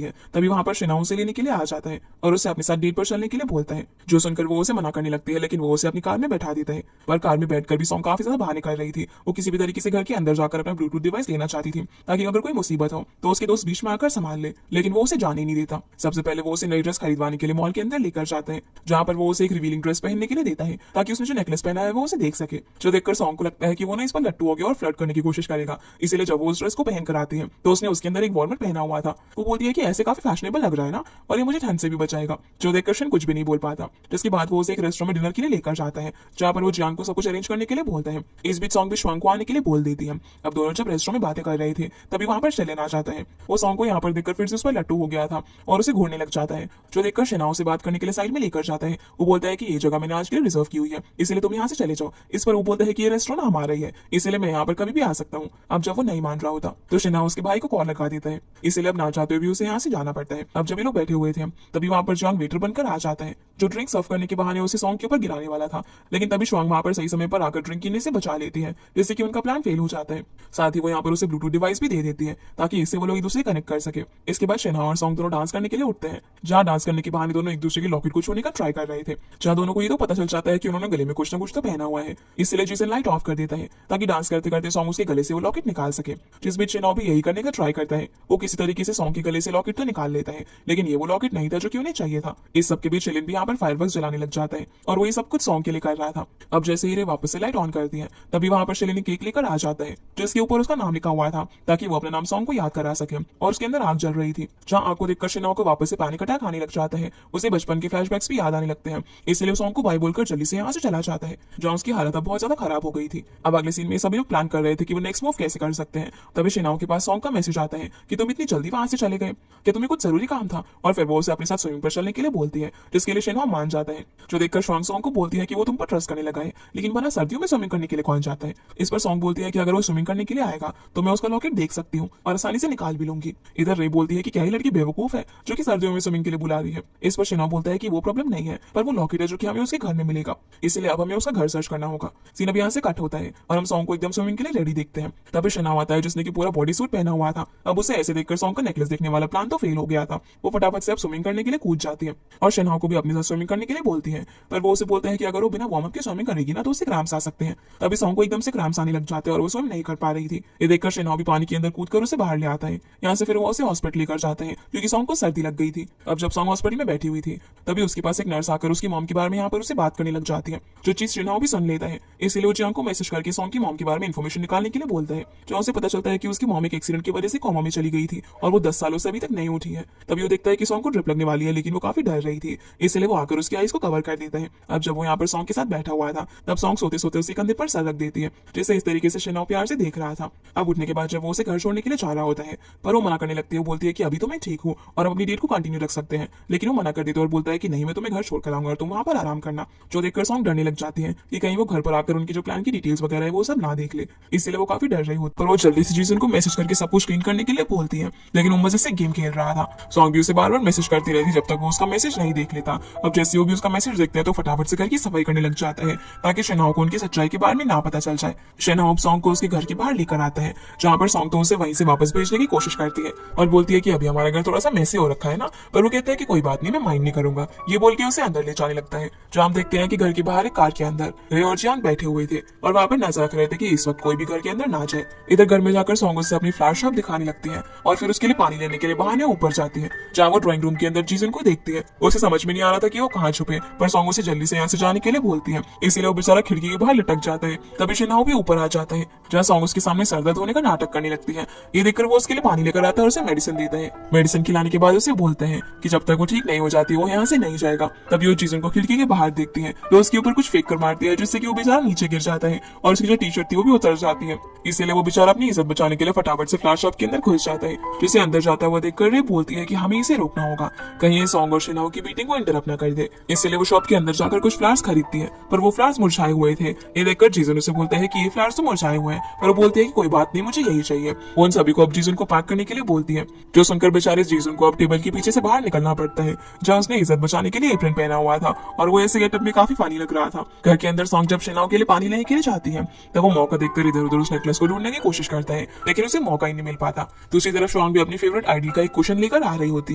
है तभी वहां पर शेनाओ से लेने के लिए आ जाता है और उसे अपने साथ डेट पर चलने के लिए बोलता है, जो सुनकर वो उसे मना करने लगती है लेकिन वो उसे अपनी कार में बैठा देता है। पर कार में बैठकर भी सॉन्ग काफी ज्यादा बाहर निकल रही थी, वो किसी भी तरीके से घर के अंदर जाकर अपना ब्लूटूथ डिवाइस लेना चाहती थी ताकि अगर कोई मुसीबत हो तो उसके दोस्त बीच में आकर संभाल ले, लेकिन वो उसे जाने नहीं देता। सबसे पहले वो उसे नई ड्रेस खरीदवाने के लिए मॉल के अंदर लेकर जाता है जहाँ पर वो उसे एक रिवीलिंग ड्रेस पहनने के लिए देता है ताकि उसने जो नेकलेस पहना है वो उसे देख सके। जो देखकर सॉन्ग को लगता है कि वो ना इस पर लट्टू हो गया और फ्लर्ट करने की कोशिश करेगा, इसीलिए जब वो उस ड्रेस को पहन कर आती है तो उसने उसके अंदर एक वॉर्मर पहना हुआ था। वो बोलती है कि ऐसे काफी फैशनेबल लग रहा है ना और ये मुझे ठंड से भी बचाएगा। जो देखकर शन कुछ भी नहीं बोल पाता, जिसके बाद वो उसे एक रेस्टोरेंट में डिनर के लिए लेकर जाता है जहाँ पर वो जियांग को सब कुछ अरेंज करने के लिए बोलता है। इस बीच सॉन्ग भी श्वांग को आने के लिए बोल देती है। अब दोनों जब रेस्टोरेंट में बातें कर रहे थे तभी वहां पर शेलन आ जाता है। वो सॉन्ग को यहाँ पर देखकर फिर से उस पर लट्टू हो गया था और उसे घूरने लग जाता है, जो देखकर शेनाओ से बात करने के लिए साइड में लेकर जाता है। वो बोलता है कि ये जगह मैंने आज के लिए रिजर्व की हुई है इसलिए तुम यहाँ से चले जाओ। इस पर वो बोलता है कि ये रेस्टोरेंट हमारा ही है इसलिए मैं यहाँ पर कभी भी आ सकता हूँ। अब जब वो नहीं मान रहा होता तो शेनाओ उसके भाई को कॉल लगा देता है, इसलिए अब ना चाहते हुए भी उसे यहाँ से जाना पड़ता है। अब जब ये लोग बैठे हुए थे तभी वहां पर जियांग वेटर बनकर आ जाता है, जो ड्रिंक सर्व करने के बहाने उसे सॉन्ग के ऊपर गिराने वाला था, लेकिन तभी श्वांग वहां पर सही समय पर आकर ड्रिंक पीने से बचा लेती है जिससे कि उनका प्लान फेल हो जाता है। साथ ही वो यहाँ पर उसे ब्लूटूथ डिवाइस भी दे देती है ताकि इससे वो लोग एक दूसरे कनेक्ट कर सके। इसके बाद शेना और सॉन्ग दोनों डांस करने के लिए उठते हैं, जहाँ डांस करने के बहाने दोनों एक दूसरे के लॉकेट को छूने का ट्राई कर रहे थे, जहाँ दोनों को ये तो पता चल जाता है कि उन्होंने गले में कुछ ना कुछ तो पहना हुआ है, इसलिए जिसे लाइट ऑफ कर देता है ताकि डांस करते करते सॉन्ग उसके गले से वो लॉकेट निकाल सके। जिस बीच शेना भी यही करने का ट्राई करता है, वो किसी तरीके से सॉन्ग के गले से लॉकेट तो निकाल लेता है लेकिन ये वो लॉकेट नहीं था जो कि उन्हें चाहिए था। इस सबके बीच शेलिन भी यहाँ पर फायरवर्क्स जलाने लग जाता है और वो ये सब कुछ सॉन्ग के लिए कर रहा था। अब जैसे ही रे वापस से लाइट ऑन करती है तभी वहां पर शेलिन केक लेकर आ जाता है जिसके ऊपर उसका नाम लिखा हुआ था ताकि वो अपने नाम सॉन्ग को याद करा सके, और उसके अंदर आग जल रही थी। जहाँ आग को देखकर शेनाओ को वापस से पैनिक अटैक आने लग जाता है, उसे बचपन के फ्लैशबैक्स भी याद आने लगते हैं, इसलिए वो सॉन्ग को बाय बोलकर जल्दी से यहाँ से चला जाता है जहाँ उसकी हालत अब बहुत ज्यादा खराब हो गई थी। अब अगले सीन में सभी लोग प्लान कर रहे थे कि वो नेक्स्ट मूव कैसे कर सकते हैं। तभी शेनाओ के पास सॉन्ग का मैसेज आता है कि तुम इतनी जल्दी वहां से चले गए, क्या तुम्हें कुछ जरूरी काम था, और फिर वो उसे अपने साथ स्विमिंग पर चलने के लिए बोलती है जिसके लिए शेनाओ मान जाता है। जो देखकर श्वांग सॉन्ग को बोलती है कि वो तुम पर ट्रस्ट करने लगा है लेकिन बना सर्दियों में स्विमिंग करने के लिए कौन जाता है। इस पर सॉन्ग बोलती है कि अगर वो स्विमिंग करने के लिए आएगा तो मैं उसका लॉकेट देख सकती हूँ और आसानी से निकाल भी लूंगी। इधर रे बोलती है कि क्या ही लड़की बेवकूफ है जो कि सर्दियों में स्विमिंग के लिए बुला रही है। इस पर शेना बोलता है कि वो प्रॉब्लम नहीं है पर वो लॉकेट है जो कि हमें उसके घर में मिलेगा, इसलिए अब हमें उसका घर सर्च करना होगा। सीन अब यहाँ से कट होता है और हम सॉन्ग को एकदम स्विमिंग के लिए रेडी देखते हैं। तभी शेना आता है जिसने की पूरा बॉडी सूट पहना हुआ था। अब उसे ऐसे देखकर सॉन्ग का नेकलेस देखने वाला प्लान तो फेल हो गया था। वो फटाफट से अब स्विमिंग करने के लिए कूद जाती है और शेना को भी अपने साथ स्विमिंग करने के लिए बोलती है, पर वो उसे बोलता है कि अगर वो बिना वार्म अप के स्विमिंग करेगी ना तो उसे क्रैम्प्स आ सकते हैं। तभी सॉन्ग को एकदम से क्रैम्प्स आने लग जाते हैं और वो स्विम नहीं कर पा रही थी। ये देखकर शेना भी पानी के अंदर कूद कर उसे बाहर ले आता है। यहाँ से फिर वो उसे हॉस्पिटल लेकर जाते हैं क्योंकि सॉन्ग को सर्दी लग गई थी। अब जब सॉन्ग हॉस्पिटल में बैठी हुई थी तभी उसके पास एक नर्स आकर उसकी मॉम के बारे में यहाँ पर उसे बात करने लग जाती है, जो चीज शेनाओ भी सुन लेता है। इसलिए वो जियांग को मैसेज करके सॉन्ग की मॉम के बारे में इन्फॉर्मेशन निकालने के लिए बोलता है। जो उसे पता चलता है कि उसकी मॉम एक एक्सीडेंट की वजह से कोमा में चली गई थी और वो 10 सालों से अभी तक नहीं उठी है। तभी वो देखता है कि सॉन्ग को ड्रिप लगने वाली है लेकिन वो काफी डर रही थी, इसलिए वो आकर उसकी आईज को कवर कर देता है। अब जब वो यहाँ पर सॉन्ग के साथ बैठा हुआ था तब सॉन्ग सोते सोते उसके कंधे पर सर रख देती है, जिसे इस तरीके से शेनाओ प्यार से देख रहा था। अब उठने के बाद जब वो उसे घर छोड़ने के लिए जा रहा होता है पर वो मना करने लगती है। वो बोलती है कि अभी तो मैं ठीक हूँ और हम अपनी डेट को कंटिन्यू रख सकते हैं, लेकिन वो मना कर देती है और बोलता है कि नहीं मैं तुम्हें घर छोड़कर आऊंगा और तुम वहां पर आराम करना। जो देखकर सॉन्ग डरने लग जाती है कि कहीं वो घर पर आकर उनकी जो प्लान की डिटेल्स वगैरह है वो सब ना देख ले, इसलिए वो काफी डर रही होती। पर वो जल्दी से जीसन को मैसेज करके सब कुछ क्लीन करने के लिए बोलती है, लेकिन वो मजे से गेम खेल रहा था। सॉन्ग भी उसे बार बार मैसेज करती रहती जब तक वो उसका मैसेज नहीं देख लेता। अब जैसे वो भी उसका मैसेज देखते हैं तो फटाफट से घर की सफाई करने लग जाता है ताकि शेनाओ को उनकी सच्चाई के बारे में ना पता चल जाए। शेनाओ सॉन्ग को उसके घर के बाहर लेकर आता है जहाँ पर सॉन्ग तो उसे वहीं से वापस भेजने की कोशिश करती है और बोलती है कि अभी हमारा घर थोड़ा सा मैसी हो रखा है ना, पर वो कहता है कि कोई बात नहीं मैं माइंड नहीं करूंगा। ये बोल के उसे अंदर ले जाने लगता है जहाँ हम देखते हैं कि घर के बाहर एक कार के अंदर रे और जियांग बैठे हुए थे और वहां पर नजर रख रहे थे कि इस वक्त कोई भी घर के अंदर ना जाए। इधर घर में जाकर सॉन्ग उससे अपनी फ्लैश शॉप दिखाने लगती है और फिर उसके लिए पानी लेने के लिए बहाने ऊपर जाती है जहाँ वो ड्राइंग रूम के अंदर जीसन को देखती है। उसे समझ में नहीं आ रहा था कि वो कहाँ छुपे, पर सॉन्ग उसे जल्दी से यहाँ से जाने के लिए बोलती है, इसीलिए वो बेचारा खिड़की के बाहर लटक जाता है। तभी शेनाओ भी ऊपर आ जाता है जहाँ सॉन्ग उसके सामने सर दर्द होने का नाटक करने लगती है। ये देखकर वो उसके लिए पानी लेकर आता है और उसे मेडिसिन देता है। हैं। मेडिसिन खिलाने के बाद उसे बोलते हैं कि जब तक वो ठीक नहीं हो जाती वो यहाँ से नहीं जाएगा। तभी वो जीजन को खिड़की के बाहर देखती है तो उसके ऊपर कुछ फेंक कर मारती है, जिससे कि वो बेचारा नीचे गिर जाता है और उसकी जो टी शर्ट थी वो भी उतर जाती है। इसलिए वो बेचारा अपनी इज्जत बचाने के लिए फटाफट से फ्लावर शॉप के अंदर घुस जाता है, जिसे अंदर जाता हुआ देखकर रे बोलती है कि हमें इसे रोकना होगा, कहीं ये सॉन्ग और शिनाओ की मीटिंग को इंटरप्ट ना कर दे। इसलिए वो शॉप के अंदर जाकर कुछ फ्लावर्स खरीदती है, पर वो फ्लावर्स मुरझाए हुए थे। ये देखकर जीजन उसे बोलता है कि ये फ्लावर्स तो मुरझाए हुए हैं, पर वो बोलती है कि कोई बात नहीं, मुझे यही चाहिए। वो उन सभी को अब जीजन को पैक करने के लिए बोलती है, जो सुनकर बेचारे जीजन को अब टेबल के पीछे से बाहर निकलना पड़ता है, जहाँ उसने इज्जत बचाने के लिए एप्रन पहना हुआ था और वो ऐसे गेटअप में काफी फनी लग रहा था। घर के अंदर सॉन्ग जब शिनाओ के लिए पानी लेने के लिए जाती है तब वो मौका देखकर इधर उधर उस नेकलेस को ढूंढने की कोशिश करता है, लेकिन उसे मौका ही नहीं मिल पाता। दूसरी तरफ शॉन्ग भी अपनी फेवरेट आइडल का एक कुशन लेकर आ रही होती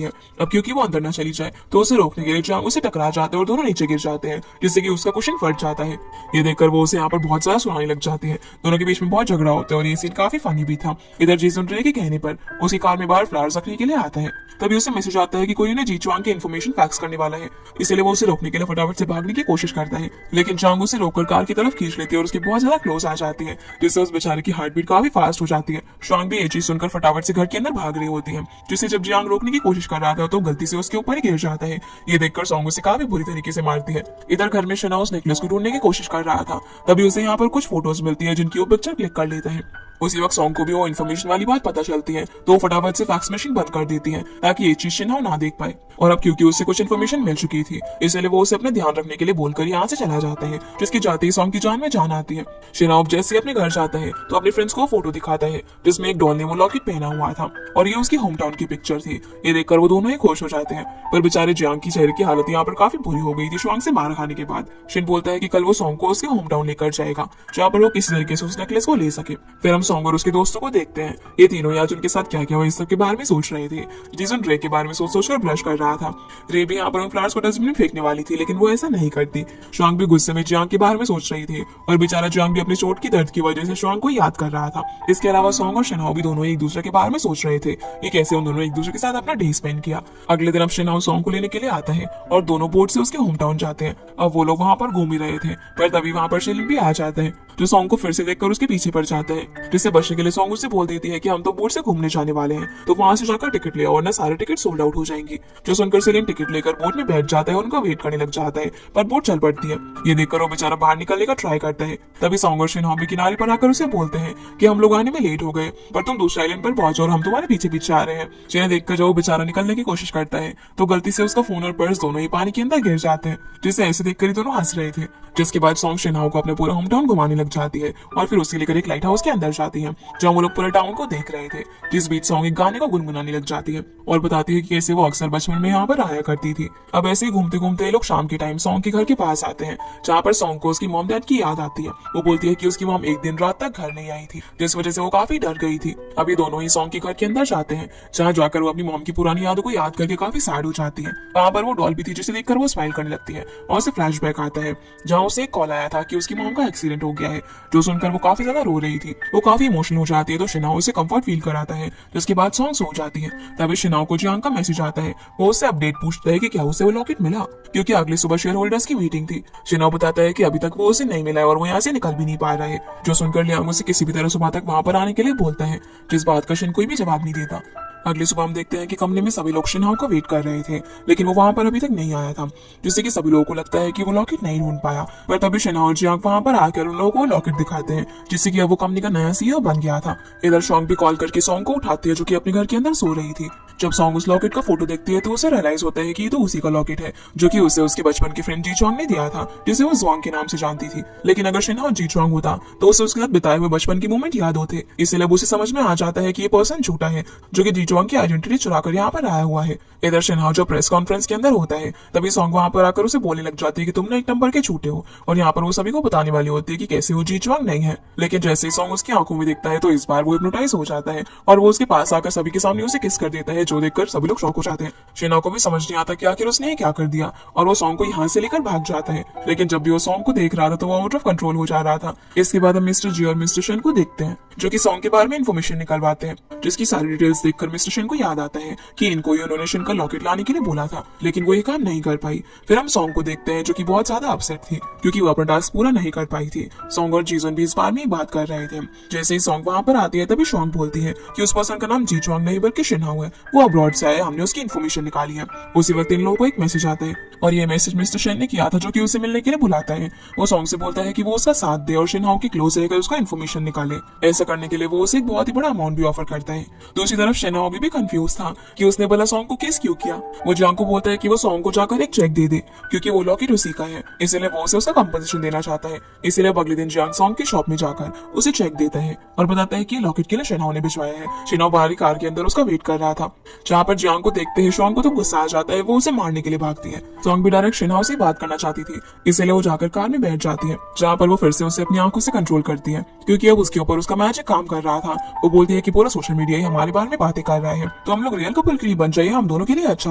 है। अब क्योंकि वो अंदर न चली जाए तो उसे रोकने के लिए जॉन्ग उसे टकरा जाते हैं और दोनों नीचे गिर जाते हैं, जिससे कि उसका कुशन फट जाता है। ये देखकर वो उसे यहाँ पर बहुत ज्यादा सुनाने लग जाती है। दोनों के बीच में बहुत झगड़ा होता है और ये सीन काफी फनी भी था। इधर जीसन रे के कहने पर उसकी कार में बाहर फ्लावर्स रखने के लिए आता है, तभी उसे मैसेज आता है कि कोई उन्हें जी चुआंग की इन्फॉर्मेशन फैक्स करने वाला है। इसलिए वो उसे रोकने के लिए फटाफट से भागने की कोशिश करता है, लेकिन चांग उसे रोककर कार की तरफ खींच लेती है और उसके बहुत ज्यादा क्लोज आ जाती है, जिससे उस बेचारे की हार्ट बीट काफी फास्ट हो जाती है। शांग भी ये चीज सुनकर फटाफट से घर के अंदर भाग रही होती है, जिसे जब जियांग रोकने की कोशिश कर रहा था तो गलती से उसके ऊपर ही गिर जाता है। ये देखकर सॉन्ग उसे काफी बुरी तरीके से मारती है। इधर घर में शना उस नेकलेस को ढूंढने की कोशिश कर रहा था, तभी उसे यहाँ पर कुछ फोटोज मिलती है जिनकी वो पिक्चर क्लिक कर लेता है। उसी वक्त सॉन्ग को भी वो इन्फॉर्मेशन वाली बात पता चलती है तो वो फटाफट से फैक्स मशीन बंद कर देती है ताकि ये चीज शिनाओ ना देख पाए। और अब क्योंकि उससे कुछ इन्फॉर्मेशन मिल चुकी थी इसलिए वो उसे अपने ध्यान रखने के लिए बोलकर यहाँ से चला जाता है, जिसके जाते ही सॉन्ग की जान में जान आती है। शिनाओ जैसे अपने घर जाता है तो अपने फ्रेंड्स को फोटो दिखाता है जिसमें एक डॉल ने वो लॉकेट पहना हुआ था और ये उसकी होम टाउन की पिक्चर थी। ये देखकर वो दोनों ही खुश हो जाते हैं, पर बेचारे जियांग की चेहरे की हालत यहाँ पर काफी बुरी हो गई थी शुआंग से मार खाने के बाद। शिन बोलता है कि कल वो सॉन्ग को उसके होम टाउन लेकर जाएगा जहाँ पर वो किसी तरीके से उस नेकलेस को ले सके। फिर हम सॉन्ग और उसके दोस्तों को देखते हैं। ये तीनों आज उनके साथ क्या क्या हुआ इस सब के बारे में सोच रहे थे। जीसन रे के बारे में सोच सोच कर ब्लश कर रहा था। रे भी यहाँ पर उन फ्लावर्स को डस्टबिन में फेंकने वाली थी, लेकिन वो ऐसा नहीं करती। शुआंग भी गुस्से में जियांग के बारे में सोच रही थी और बेचारा जियांग भी अपनी चोट की दर्द की वजह से शुआंग को याद कर रहा था। इसके अलावा सॉन्ग और शनाओ भी दोनों एक दूसरे के बारे में सोच रहे थे कि कैसे उन दोनों एक दूसरे के साथ अपना डे स्पेंड किया। अगले दिन अब शनाओ सॉन्ग को लेने के लिए आता है और दोनों बोट से उसके होम टाउन जाते हैं। अब वो लोग वहाँ पर घूम ही रहे थे, पर तभी वहाँ पर शिलिन भी आ जाता है जो सॉन्ग को फिर से देखकर उसके पीछे पड़ जाता है, जिससे बचने के लिए सॉन्ग उससे बोल देती है कि हम तो बोट से घूमने जाने वाले हैं तो वहां से जाकर टिकट ले आओ वरना सारे टिकट सोल्ड आउट हो जाएंगी। जो सुनकर सेलिन टिकट लेकर बोट में बैठ जाता है और उनका वेट करने लग जाता है, पर बोट चल पड़ती है। ये देखकर वो बेचारा बाहर निकलने का ट्राई करता है, तभी सॉन्ग और शिनहो भी किनारे पर आकर उसे बोलते हैं कि हम लोग आने में लेट हो गए पर तुम दूसरे आइलैंड पर पहुंचो और हम तुम्हारे पीछे पीछे आ रहे हैं। जिन्हें देखकर जब वो बेचारा निकलने की कोशिश करता है तो गलती से उसका फोन और पर्स दोनों ही पानी के अंदर गिर जाते हैं, जिसे ऐसे देखकर ही दोनों हंस रहे थे। जिसके बाद सॉन्ग शिनहो को अपने पूरा होम टाउन घुमाने लग जाती है और फिर उससे लेकर एक लाइट हाउस के अंदर जाती है जहाँ वो लोग पूरे टाउन को देख रहे थे। जिस बीच सॉन्ग एक गाने को गुनगुनाने लग जाती है और बताती है कि कैसे वो अक्सर बचपन में यहाँ पर आया करती थी। अब ऐसे ही घूमते घूमते लोग शाम के टाइम सॉन्ग के घर के पास आते हैं जहाँ पर सॉन्ग को उसकी मॉम डैड की याद आती है। वो बोलती है कि उसकी मॉम एक दिन रात तक घर नहीं आई थी, जिस वजह से वो काफी डर गई थी। अभी दोनों ही सॉन्ग के घर के अंदर जाते हैं जहाँ जाकर वो अपनी मॉम की पुरानी यादों को याद करके काफी सैड हो जाती है। वहाँ पर वो डॉल भी थी जिसे देखकर वो स्माइल करने लगती है और उसे फ्लैशबैक आता है जहाँ उसे एक कॉल आया था कि उसकी मॉम का एक्सीडेंट हो गया है। जो सुनकर वो काफी ज्यादा रो रही थी, वो काफी इमोशनल हो जाती है तो शिनाओ उसे कंफर्ट फील कराता है, जिसके बाद सॉन्ग सो जाती है। तभी शिनाओ को जियांग का मैसेज आता है। वो उससे अपडेट पूछता है कि क्या उसे वो लॉकेट मिला, क्योंकि अगली सुबह शेयर होल्डर्स की मीटिंग थी। शिनाओ बताता है कि अभी तक वो उसे नहीं मिला है और वो यहाँ से निकल भी नहीं पा रहा है। जो सुनकर लियांग उसे किसी भी तरह सुबह तक वहां पर आने के लिए बोलता है, जिस बात का शिन कोई भी जवाब नहीं देता। अगली सुबह हम देखते हैं कि कमरे में सभी लोग शिनहो को वेट कर रहे थे, लेकिन वो वहां पर अभी तक नहीं आया था, जिससे कि सभी लोगों को लगता है कि वो लॉकेट नहीं ढूंढ पाया। पर तभी शिनहो और जियांग वहां पर आकर उन लोगों को लॉकेट दिखाते हैं, जिससे कि अब वो कंपनी का नया सीईओ बन गया था। इधर शॉन्ग भी कॉल करके सॉन्ग को उठाती है जो कि अपने घर के अंदर सो रही थी। जब सॉन्ग उस लॉकेट का फोटो देखती है तो उसे रियलाइज होता है कि ये तो उसी का लॉकेट है जो कि उसे उसके बचपन की फ्रेंड जी चुआंग ने दिया था, जिसे वो जुआंग के नाम से जानती थी। लेकिन अगर शिनहो जी चुआंग होता तो उसे उसके साथ बिताए हुए बचपन के मोमेंट याद होते। इसलिए उसे समझ में आ जाता है कि ये पर्सन झूठा है जो कि जी चुआंग की आइडेंटिटी चुराकर यहाँ पर आया हुआ है। इधर शिनहो जो प्रेस कॉन्फ्रेंस के अंदर होता है तभी सॉन्ग वहां पर आकर उसे बोलने लग जाती है कि तुम ना एक नंबर के झूठे हो, और यहाँ पर वो सभी को बताने वाली होती है कि कैसे वो जी चुआंग नहीं है। लेकिन जैसे ही सॉन्ग उसकी आंखों में देखता है तो इस बार वो हिप्नोटाइज हो जाता है और वो उसके पास आकर सभी के सामने उसे किस कर देता है, जो देखकर सभी लोग शॉक हो जाते हैं। शिनहो को भी समझ नहीं आता कि आखिर उसने क्या कर दिया और वो सॉन्ग को यहाँ से लेकर भाग जाता है। लेकिन जब भी वो सॉन्ग को देख रहा था तो वो आउट ऑफ कंट्रोल हो जा रहा था। इसके बाद हम मिस्टर जी और मिस्टर शन को देखते हैं। जो कि सॉन्ग के बारे में इन्फॉर्मेशन निकलवाते हैं, जिसकी सारी डिटेल्स देखकर मिस्टर शेन को याद आता है कि इनको ही उन्होंने शेन का लॉकेट लाने के लिए बोला था, लेकिन वो ये काम नहीं कर पाई। फिर हम सॉन्ग को देखते हैं जो कि बहुत ज्यादा अपसेट थी क्योंकि वो अपना टास्क पूरा नहीं कर पाई थी। सॉन्ग और जीजन भी इस बारे में ही बात कर रहे थे। जैसे ही सॉन्ग वहां पर आती है तभी सॉन्ग बोलती है कि उस पर्सन का नाम जी चुआंग नहीं बल्कि शिनहाओ है, वो अब्रॉड से आया, हमने उसकी इन्फॉर्मेशन निकाली है। उसी वक्त इन लोगों को एक मैसेज आता है और ये मैसेज मिस्टर शेन ने किया था जो कि उसे मिलने के लिए बुलाता है। वो सॉन्ग से बोलता है कि वो उसका साथ दे और शिनहाओ के क्लोज रहकर उसका इन्फॉर्मेशन निकाले। ऐसा करने के लिए वो उसे एक बहुत ही बड़ा अमाउंट भी ऑफर करता है। दूसरी तरफ शिनहाओ भी कंफ्यूज था कि उसने भला सॉन्ग को किस क्यों किया। वो जियांग को बोलता है कि वो सॉन्ग को जाकर एक चेक दे दे क्योंकि वो लॉकेट उसी का है, इसलिए वो उसे उसका कंपनसेशन देना चाहता है। इसलिए अब अगले दिन जियांग सॉन्ग की शॉप में जाकर उसे चेक देता है और बताता है कि लॉकेट के लिए शिनहाओ ने भिजवाया है। शिनहाओ बाहरी कार के अंदर उसका वेट कर रहा था। जहाँ पर जियांग को देखते ही सॉन्ग को तो गुस्सा आ जाता है, वो उसे मारने के लिए भागती है। सॉन्ग भी डायरेक्ट शिनहाओ से बात करना चाहती थी, इसलिए वो जाकर कार में बैठ जाती है, जहाँ पर वो फिर से उसे अपनी आंखों से कंट्रोल करती है क्योंकि अब उसके ऊपर उसका मैजिक काम कर रहा था। वो बोलती है कि पूरा सोशल मीडिया ही हमारे बारे में बातें कर रहा है, तो हम लोग रियल कपल के लिए बन जाइए, हम दोनों के लिए अच्छा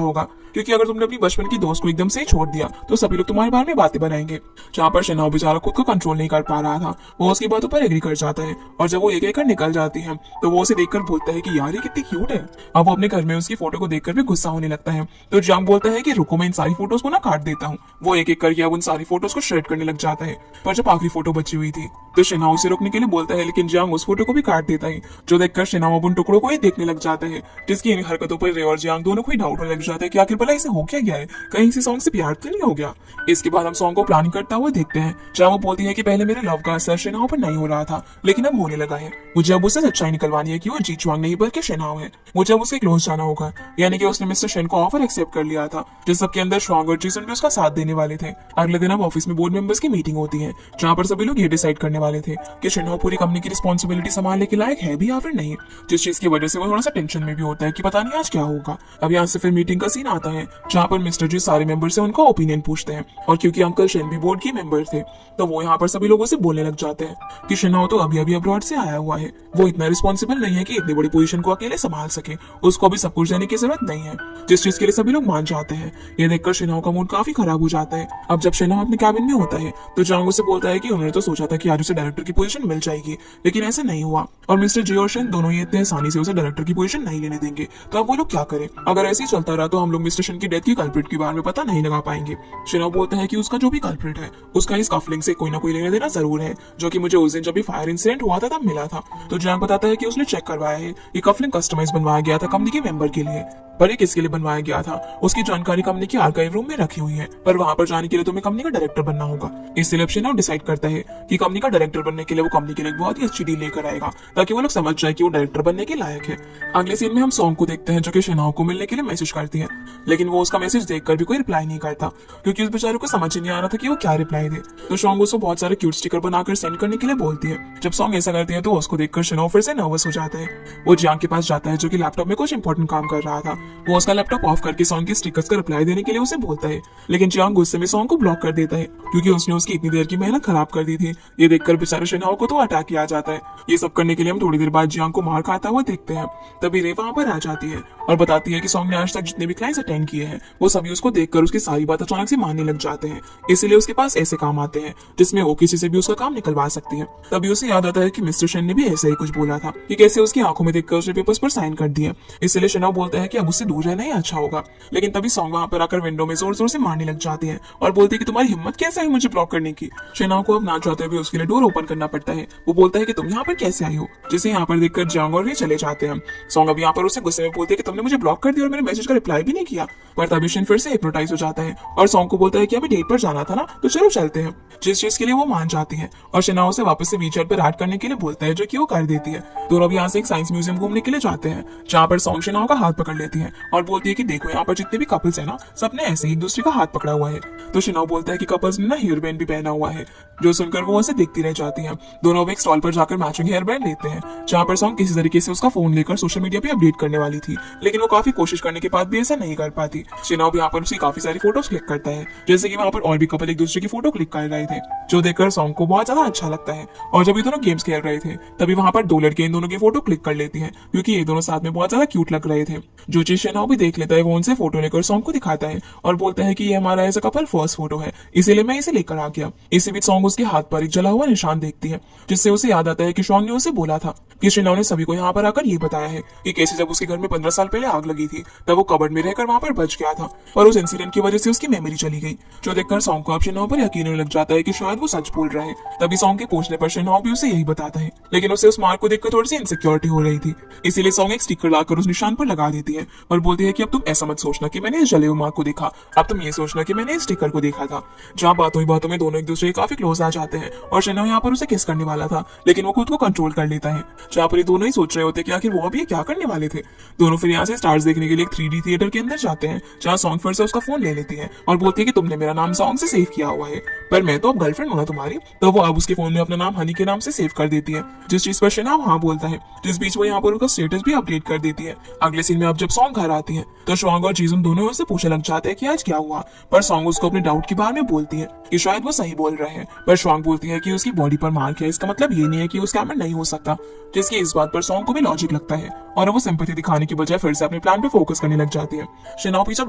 होगा, क्योंकि अगर तुमने अपनी बचपन की दोस्त को एकदम से ही छोड़ दिया तो सभी लोग तुम्हारे बारे में बातें बनाएंगे। जहाँ पर शिनहाओ बेचारा खुद को कंट्रोल नहीं कर पा रहा था, वो उसकी बातों पर एग्री कर जाता है और जब वो एक एक कर निकल जाती है तो वो उसे देखकर बोलता है कि यार ये कितनी क्यूट है। अब वो अपने घर में उसकी फोटो को देखकर भी गुस्सा होने लगता है, तो जियांग बोलता है कि रुको मैं इन सारी फोटोज को ना काट देता हूँ। वो एक एक करके अब उन सारी फोटोज को श्रेड करने लग जाता है, पर जब आखिरी फोटो बची हुई थी तो शिनहाओ उसे रोकने के लिए बोलता है, लेकिन जियांग उस फोटो को भी काट देता है, जो देखकर शिनहाओ उन टुकड़ों को ही देखने लग जाता है, जिसकी इन हरकतों पर रे और जियांग दोनों को ही डाउट होने लग जाता है कि आखिर भला इसे हो क्या गया है, कहीं से सॉन्ग से प्यार तो नहीं हो गया। इसके बाद हम सॉन्ग को प्लानिंग करता हुआ देखते हैं, जहाँ वो बोलती है कि पहले मेरे लव का असर शिनहाओ पर नहीं हो रहा था लेकिन अब होने लगा है। मुझे अब उससे सच्चाई निकलवानी है कि वो जी चुआंग नहीं बल्कि शिनहाओ है। मुझे अब उसके क्लोज जाना होगा, यानी कि उसने मिस्टर शेन को ऑफर एक्सेप्ट कर लिया था, जिस सबके अंदर श्वांग और जीसन भी उसका साथ देने वाले थे। अगले दिन अब ऑफिस में बोर्ड मेंबर्स की मीटिंग होती है, जहाँ पर सभी लोग ये डिसाइड करने वाले थे कि शिनहाओ पूरी कंपनी की रिस्पॉन्सिबिलिटी संभालने के लायक है भी या फिर नहीं, जिस चीज की वजह से वो थोड़ा सा टेंशन में भी होता है कि पता नहीं आज क्या होगा। अब यहाँ से फिर मीटिंग का सीन आता है, जहाँ पर मिस्टर जी सारे मेंबर से उनका ओपिनियन पूछते हैं और क्योंकि अंकल शेन भी बोर्ड के मेंबर थे तो वो यहाँ पर सभी लोगों से बोलने लग जाते हैं कि शिनहाओ तो अभी अभी अब्रॉड से आया हुआ है, वो इतना रिस्पॉन्सिबल नहीं है कि इतनी बड़ी पोजीशन को अकेले संभाल सके, उसको अभी सब कुछ देने की जरूरत नहीं है, जिस चीज के लिए सभी लोग मान जाते हैं। ये देखकर शिनहाओ का मूड काफी खराब हो जाता है। अब जब शिनहाओ अपने कैबिन में होता है तो जियांग उसे बोलता है कि उन्होंने तो सोचा था कि आज उसे डायरेक्टर की पोजीशन मिल जाएगी, लेकिन ऐसा नहीं हुआ और मिस्टर जी और शेन दोनों ही इतने आसानी से उसे डायरेक्टर की पोजीशन नहीं लेने देंगे। तो अब वो लोग क्या करें? अगर ऐसे ही चलता रहा तो हम लोग मिस्टर शेन की डेथ की कल्प्रिट के बारे में पता नहीं लगा पाएंगे। शिनहाओ बोलता है कि उसका जो भी कल्प्रिट है उसका इस कफलिंग से कोई ना कोई लेना देना जरूर है, जो कि मुझे उस दिन जब भी फायर इंसिडेंट हुआ था तब मिला था। तो जियांग बताता है कि उसने चेक करवाया है, ये कफलिंग कस्टमाइज बनवाया गया था कंपनी के मेंबर के लिए, पर ये किसके लिए बनवाया गया था उसकी जानकारी कंपनी के आर्काइव रूम में रखी हुई है, पर वहां पर जाने के लिए तुम्हें कंपनी का डायरेक्टर बनना होगा। इसलिए शिनहाओ डिसाइड करता है कि कंपनी का डायरेक्टर बनने के लिए वो कंपनी के लिए एक बहुत ही अच्छी डील लेकर आएगा ताकि वो लोग समझ जाए कि वो डायरेक्टर बनने के लायक है। अगले सीन में हम सॉन्ग को देखते हैं जो कि शिनहाओ को मिलने के लिए मैसेज करती है, लेकिन वो उसका मैसेज देखकर भी कोई रिप्लाई नहीं करता क्योंकि उस बेचारे को समझ ही नहीं आ रहा था कि वो क्या रिप्लाई दे। तो सॉन्ग उसको बहुत सारे क्यूट स्टिकर बनाकर सेंड करने के लिए बोलती है। जब सॉन्ग ऐसा करती है तो उसको देखकर शिनहाओ फिर से नर्वस हो जाता है। वो जियांग के पास जाता है जो कि लैपटॉप में कुछ इंपॉर्टेंट काम कर रहा था। वो उसका लैपटॉप ऑफ करके सॉन्ग के स्टिकर्स का रिप्लाई देने के लिए उसे बोलता है, लेकिन जियांग गुस्से में सॉन्ग को ब्लॉक कर देता है क्योंकि उसने उसकी इतनी देर की मेहनत खराब कर दी थी। ये देखकर बेचारे शिनहाओ को तो अटैक किया जाता है। ये सब करने के लिए हम थोड़ी देर बाद जियांग को मार खाता हुआ देखते हैं। तभी रे वहां पर आ जाती है और बताती है कि सॉन्ग ने आज तक जितने भी क्लाइंट्स अटेंड किए हैं वो सभी उसको देखकर उसकी सारी बात अचानक से मानने लग जाते हैं, इसलिए उसके पास ऐसे काम आते हैं जिसमें वो किसी से भी उसका काम निकलवा सकती है। तभी उसे याद आता है कि मिस्टर शेन ने भी ऐसे ही कुछ बोला था कि कैसे उसकी आंखों में देखकर उसने पेपर्स पर साइन कर दिए। इसलिए शिनहाओ बोलता है कि अब उससे दूर रहना ही अच्छा होगा, लेकिन तभी सॉन्ग वहां पर आकर विंडो में जोर जोर से मारने लग जाती है और बोलती है कि तुम्हारी हिम्मत कैसे है मुझे ब्लॉक करने की। शिनहाओ को अब ना चाहते हुए उसके लिए डोर ओपन करना पड़ता है। वो बोलता है कि तुम यहाँ पर कैसे आई हो, जिसे यहाँ पर देखकर जियांग और वे चले जाते हैं। सॉन्ग अब यहाँ पर उसे गुस्से में बोलती है कि तुमने मुझे ब्लॉक कर दिया और मेरे मैसेज का रिप्लाई भी नहीं किया, पर तभी शिन फिर से हिप्नोटाइज हो जाता है और सॉन्ग को बोलता है कि अभी डेट पर जाना था ना तो चलो चलते हैं, जिस चीज के लिए वो मान जाती है और शिनहाओ से वापस से व्हीचेयर पर राइड करने के लिए बोलता है, जो कि वो कर देती है। दोनों अब यहाँ से एक साइंस म्यूजियम घूमने के लिए जाते हैं, जहाँ पर सॉन्ग शिनहाओ का हाथ पकड़ लेती है और बोलती है कि देखो यहाँ पर जितने भी कपल्स है ना सबने ऐसे ही एक दूसरे का हाथ पकड़ा हुआ है। तो शिनहाओ बोलता है कि कपल्स ने ना हेयर बैंड भी पहना हुआ है, जो सुनकर वो उसे देखती रह जाती है। दोनों अब एक स्टॉल पर जाकर मैचिंग हेयर बैंड लेते हैं, जहाँ पर सॉन्ग किसी तरीके से उसका फोन लेकर सोशल मीडिया पे अपडेट करने वाली थी, लेकिन वो काफी कोशिश करने के बाद भी ऐसा नहीं कर पाती। शिनहाओ भी यहाँ पर उसकी काफी सारी फोटोज क्लिक करता है, जैसे कि वहाँ पर और भी कपल एक दूसरे की फोटो क्लिक कर रहे थे, जो देखकर सॉन्ग को बहुत ज्यादा अच्छा लगता है। और जब ये दोनों गेम्स खेल रहे थे तभी वहाँ पर दो लड़के इन दोनों की फोटो क्लिक कर लेती हैं, क्योंकि ये दोनों साथ में बहुत ज्यादा क्यूट लग रहे थे। जो चीज शिनहाओ भी देख लेता है वो उनसे फोटो लेकर सॉन्ग को दिखाता है और बोलता है कि ये हमारा ऐसा कपल फर्स्ट फोटो है, इसीलिए मैं इसे लेकर आ गया। इसी बीच सॉन्ग उसके हाथ पर एक जला हुआ निशान देखती है, जिससे उसे याद आता है कि शॉन्ग ने उसे बोला था कि शिनाव ने सभी को यहाँ पर आकर ये बताया है कि कैसे जब उसके घर में 15 साल पहले आग लगी थी तब वो कबर्ड में रहकर वहां पर बच गया था और उस इंसिडेंट की वजह से उसकी मेमोरी चली गई। जो देखकर सॉन्ग को अब शिनाव पर यकीन होने लग जाता है कि शायद वो सच बोल रहा है। तभी सॉन्ग के पूछने पर शिनाव भी उसे यही बताता है, लेकिन उसे उस मार्क को देखकर थोड़ी सी इनसिक्योरिटी हो रही थी। इसीलिए सॉन्ग एक स्टिकर लाकर उस निशान पर लगा देती है और बोलती है कि अब तुम ऐसा मत सोचना कि मैंने इस जले हुए मार्क को देखा, अब तुम ये सोचना कि मैंने इस स्टिकर को देखा था। जहाँ बातों ही बातों में दोनों एक दूसरे के काफी क्लोज आ जाते हैं और शिनाव यहाँ पर उसे किस करने वाला था, लेकिन वो खुद को कंट्रोल कर लेता है। जहाँ पर ये दोनों ही सोच रहे होते कि आखिर वो अभी ये क्या करने वाले थे। दोनों फिर यहाँ से स्टार्स देखने के लिए एक 3D थिएटर के अंदर जाते हैं, जहाँ सॉन्ग फिर से उसका फोन ले लेती है और बोलती है कि तुमने मेरा नाम सॉन्ग से सेव किया हुआ है, पर मैं तो अब गर्लफ्रेंड हूं ना तुम्हारी। तो वो अब उसके फोन में अपना नाम हनी के नाम से सेव कर देती है, जिस चीज पर शिनाव हाँ बोलता है। जिस बीच वो यहाँ पर उसका स्टेटस भी अपडेट कर देती है। अगले सीन में अब जब सॉन्ग घर आती है तो शुआंग और जीजुन दोनों उससे पूछने लग जाते हैं कि आज क्या हुआ, पर सॉन्ग उसको अपने डाउट के बारे में बोलती है कि शायद वो सही बोल रहे हैं। पर शुआंग बोलती है कि उसकी बॉडी पर मार्क है, इसका मतलब ये नहीं है कि उसका कैमरा नहीं हो सकता, जिसकी इस बात पर सॉन्ग को भी लॉजिक लगता है और वो सिंपैथी दिखाने की बजाय फिर से अपने प्लान पे फोकस करने लग जाती है। शिनाव भी जब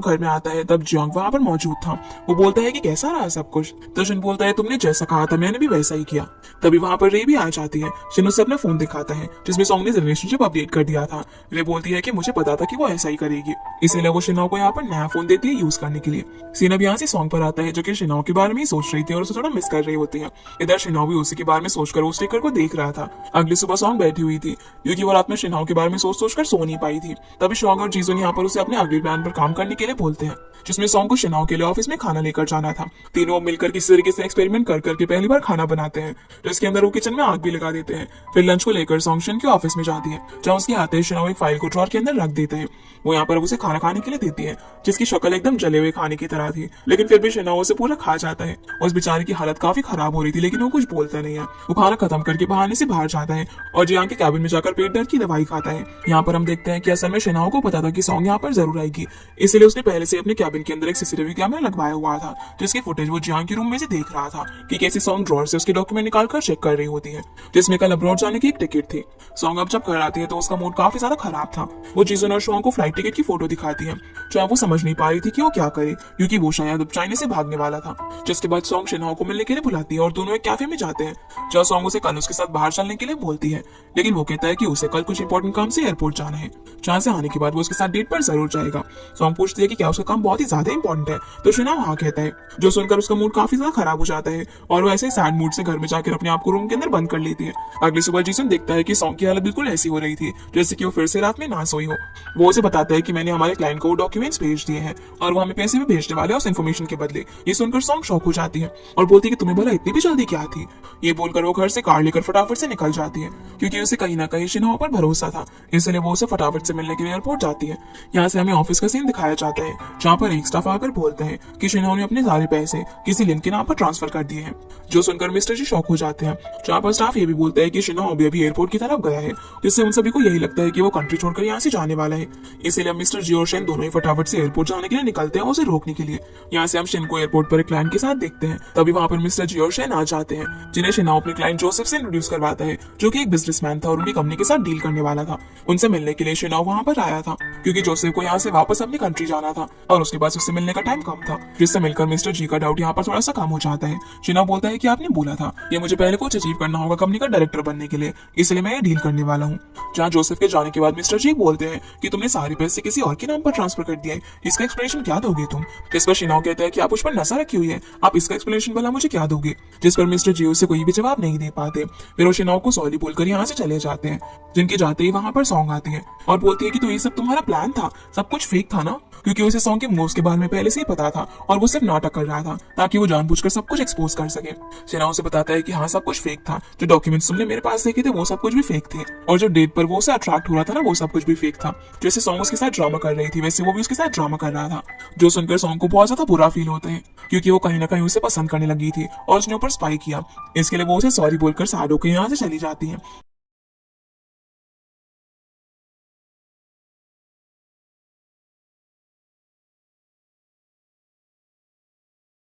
घर में आता है तब जियांग वहां पर मौजूद था। वो बोलता है कि कैसा रहा सब कुछ, तो शिन बोलता है तुमने जैसा कहा था मैंने भी वैसा ही किया। तभी वहां पर रे भी आ जाती है। शिन उसे अपना फोन दिखाता है जिसमें सॉन्ग ने रिलेशनशिप अपडेट कर दिया था। रे बोलती है कि मुझे पता था कि वो ऐसा ही करेगी, इसीलिए वो शिनाव को यहाँ पर नया फोन देती है यूज करने के लिए। सीन अब यहाँ से सॉन्ग पर आता है जो कि शिनाव के बारे में ही सोच रही थी और उसे थोड़ा मिस कर रही होती है। इधर शिनाव भी उसी के बारे में सोचकर उस स्टिकर को देख रहा था। अगली सुबह सॉन्ग बैठी हुई थी क्योंकि वो रात में शिनाव के बारे में सोच सोचकर सो नहीं पाई थी। तभी सॉन्ग और जीजन यहाँ पर उसे अपने अगले प्लान पर काम करने के लिए बोलते हैं, जिसमें सॉन्ग को शिनाव के लिए ऑफिस में खाना लेकर जाना था। तीनों मिलकर किसी तरीके से एक्सपेरिमेंट कर करके पहली बार खाना बनाते हैं, जिसके अंदर वो किचन में आग भी लगा देते हैं। फिर लंच को लेकर सॉन्ग शिन के ऑफिस में जाती है, जहाँ उसके आते ही शिनाव एक फाइल को ड्रॉर के अंदर रख देते हैं। वो यहाँ पर उसे खाना खाने के लिए देती है, जिसकी शक्ल एकदम जले हुए खाने की तरह थी, लेकिन फिर भी शिनाव उसे पूरा खा जाता है। उस बेचारे की हालत काफी खराब हो रही थी, लेकिन वो कुछ बोलता नहीं है। वो खाना खत्म करके बहाने से बाहर जाता है और जियांग के कैबिन में जाकर पेट दर्द की दवाई खाता है। यहाँ पर हम देखते हैं कि असल में शिनाव को पता था कि सॉन्ग यहाँ पर जरूर आएगी, इसलिए उसने पहले से अपने कैबिन के अंदर एक सीसीटीवी कैमरा लगवाया हुआ था, जिसकी फुटेज वो जियांग के रूम में से देख रहा था कि कैसे सॉन्ग ड्रॉर से उसके डॉक्यूमेंट निकालकर चेक कर रही होती है, जिसमें कल अब्रॉड जाने की एक टिकट थी। सॉन्ग अब जब घर आती है तो उसका मूड काफी ज्यादा खराब था। वो जीजन और शुआंग को फ्लाइट टिकट की फोटो दिखाती है, जहाँ वो समझ नहीं पा रही थी कि वो क्या करे, क्योंकि वो शायद अब चाइना से भागने वाला था। जिसके बाद सॉन्ग शिनाव को मिलने के लिए बुलाती है और दोनों एक कैफे में जाते हैं, जहाँ सॉन्ग उसे कल उसके साथ बाहर चलने के लिए बोलती है, लेकिन वो कहता है कि उसे कल कुछ इंपॉर्टेंट काम से एयरपोर्ट जाना है, जहाँ से आने के बाद वो उसके साथ डेट पर जरूर जाएगा। सॉन्ग पूछती है कि क्या उसका काम बहुत ही ज्यादा इंपॉर्टेंट है, तो शिनाव हाँ कहता है, जो सुनकर उसका मूड काफी ज्यादा खराब हो जाता है और वो ऐसे सैड मूड से घर में जाकर अपने आप को रूम के अंदर बंद कर लेती है। अगली सुबह जीसन देखता है कि सॉन्ग की हालत बिल्कुल ऐसी हो रही थी जैसे कि वो फिर से रात में ना सोई हो। वो उसे बताता है कि मैंने हमारे क्लाइंट को डॉक्यूमेंट्स भेज दिए हैं और वो हमें पैसे भी भेजने वाले हैं उस इन्फॉर्मेशन के बदले। ये सुनकर सॉन्ग शॉक हो जाती है और बोलती है कि तुम्हें बोला इतनी भी जल्दी क्या थी। ये बोलकर वो घर से कार लेकर फटाफट से निकल जाती है, क्योंकि उसे कहीं ना कहीं शिनाव पर भरोसा था, इसलिए वो उसे फटाफट से मिलने के लिए एयरपोर्ट जाती है। यहाँ से हमें ऑफिस का सीन दिखाया जाता है, जहाँ पर एक स्टाफ आकर बोलते हैं कि शिनाव ने अपने सारे पैसे किसी लिंक के नाम पर ट्रांसफर कर दिए हैं, जो सुनकर मिस्टर जी शॉक हो जाते हैं। जहाँ पर स्टाफ ये भी बोलता है कि शिनाव अभी एयरपोर्ट की तरफ गया है, जिससे उन सभी को यही लगता है कि वो कंट्री छोड़कर यहाँ से जाने वाला है। इसीलिए मिस्टर जी और शेन दोनों ही फटाफट से एयरपोर्ट जाने के लिए निकलते हैं उसे रोकने के लिए। यहाँ से हम शेन को एयरपोर्ट पर एक क्लाइंट के साथ देखते हैं। तभी वहाँ पर मिस्टर जी और शेन आ जाते हैं, जिन्हें शिनाव अपने क्लाइंट जोसेफ से इंट्रोड्यूस करवाता है, जो कि एक बिजनेसमैन था और उनकी कंपनी के साथ डील करने वाला था। उनसे मिलने के लिए शिनाव वहाँ पर आया था, क्योंकि जोसेफ को यहाँ से वापस अपनी कंट्री जाना था और उसके पास उससे मिलने का टाइम कम था, जिससे मिलकर मिस्टर जी का डाउट यहाँ पर थोड़ा सा कम हो जाता है। शिनाव बोलता है कि आपने बोला था कि मुझे पहले कुछ अचीव करना होगा कंपनी का डायरेक्टर बनने के लिए, इसलिए मैं ये डील करने वाला हूँ। जहाँ जोसेफ के जाने के बाद मिस्टर जी बोलते हैं कि तुमने सारे पैसे किसी और के नाम पर ट्रांसफर कर दिए, इसका एक्सप्लेनेशन क्या दोगे तुम। जिस पर शिनाव कहता है कि आप उस पर नजर रखी हुई है, आप इसका एक्सप्लेनेशन भला मुझे क्या दोगे। जिस पर मिस्टर जी उसे कोई भी जवाब नहीं दे पाते। फिर वो शिनाव को सॉरी बोलकर यहाँ से चले जाते हैं। जिनके जाते ही वहां पर सॉन्ग आती है और बोलती है कि तो ये सब तुम्हारा प्लान था, सब कुछ फेक था ना, क्योंकि उसे सॉन्ग के मूव्स के बारे में पहले से ही पता था और वो सिर्फ नाटक कर रहा था ताकि वो जानबूझकर सब कुछ एक्सपोज कर सके। शिनाव उसे बताता है कि हाँ सब कुछ फेक था, जो डॉक्यूमेंट्स तुमने मेरे पास देखे थे वो सब कुछ भी फेक थे, और जो डेट पर वो उसे अट्रैक्ट हो रहा था ना वो सब कुछ भी फेक था। जैसे सॉन्ग उसके साथ ड्रामा कर रही थी वैसे वो भी उसके साथ ड्रामा कर रहा था। जो सुनकर सॉन्ग को बहुत ज्यादा बुरा फील होता है, क्योंकि वो कहीं ना कहीं उसे पसंद करने लगी थी और उसने ऊपर स्पाई किया। इसके लिए वो उसे सॉरी बोलकर सैड होकर यहाँ से चली जाती है।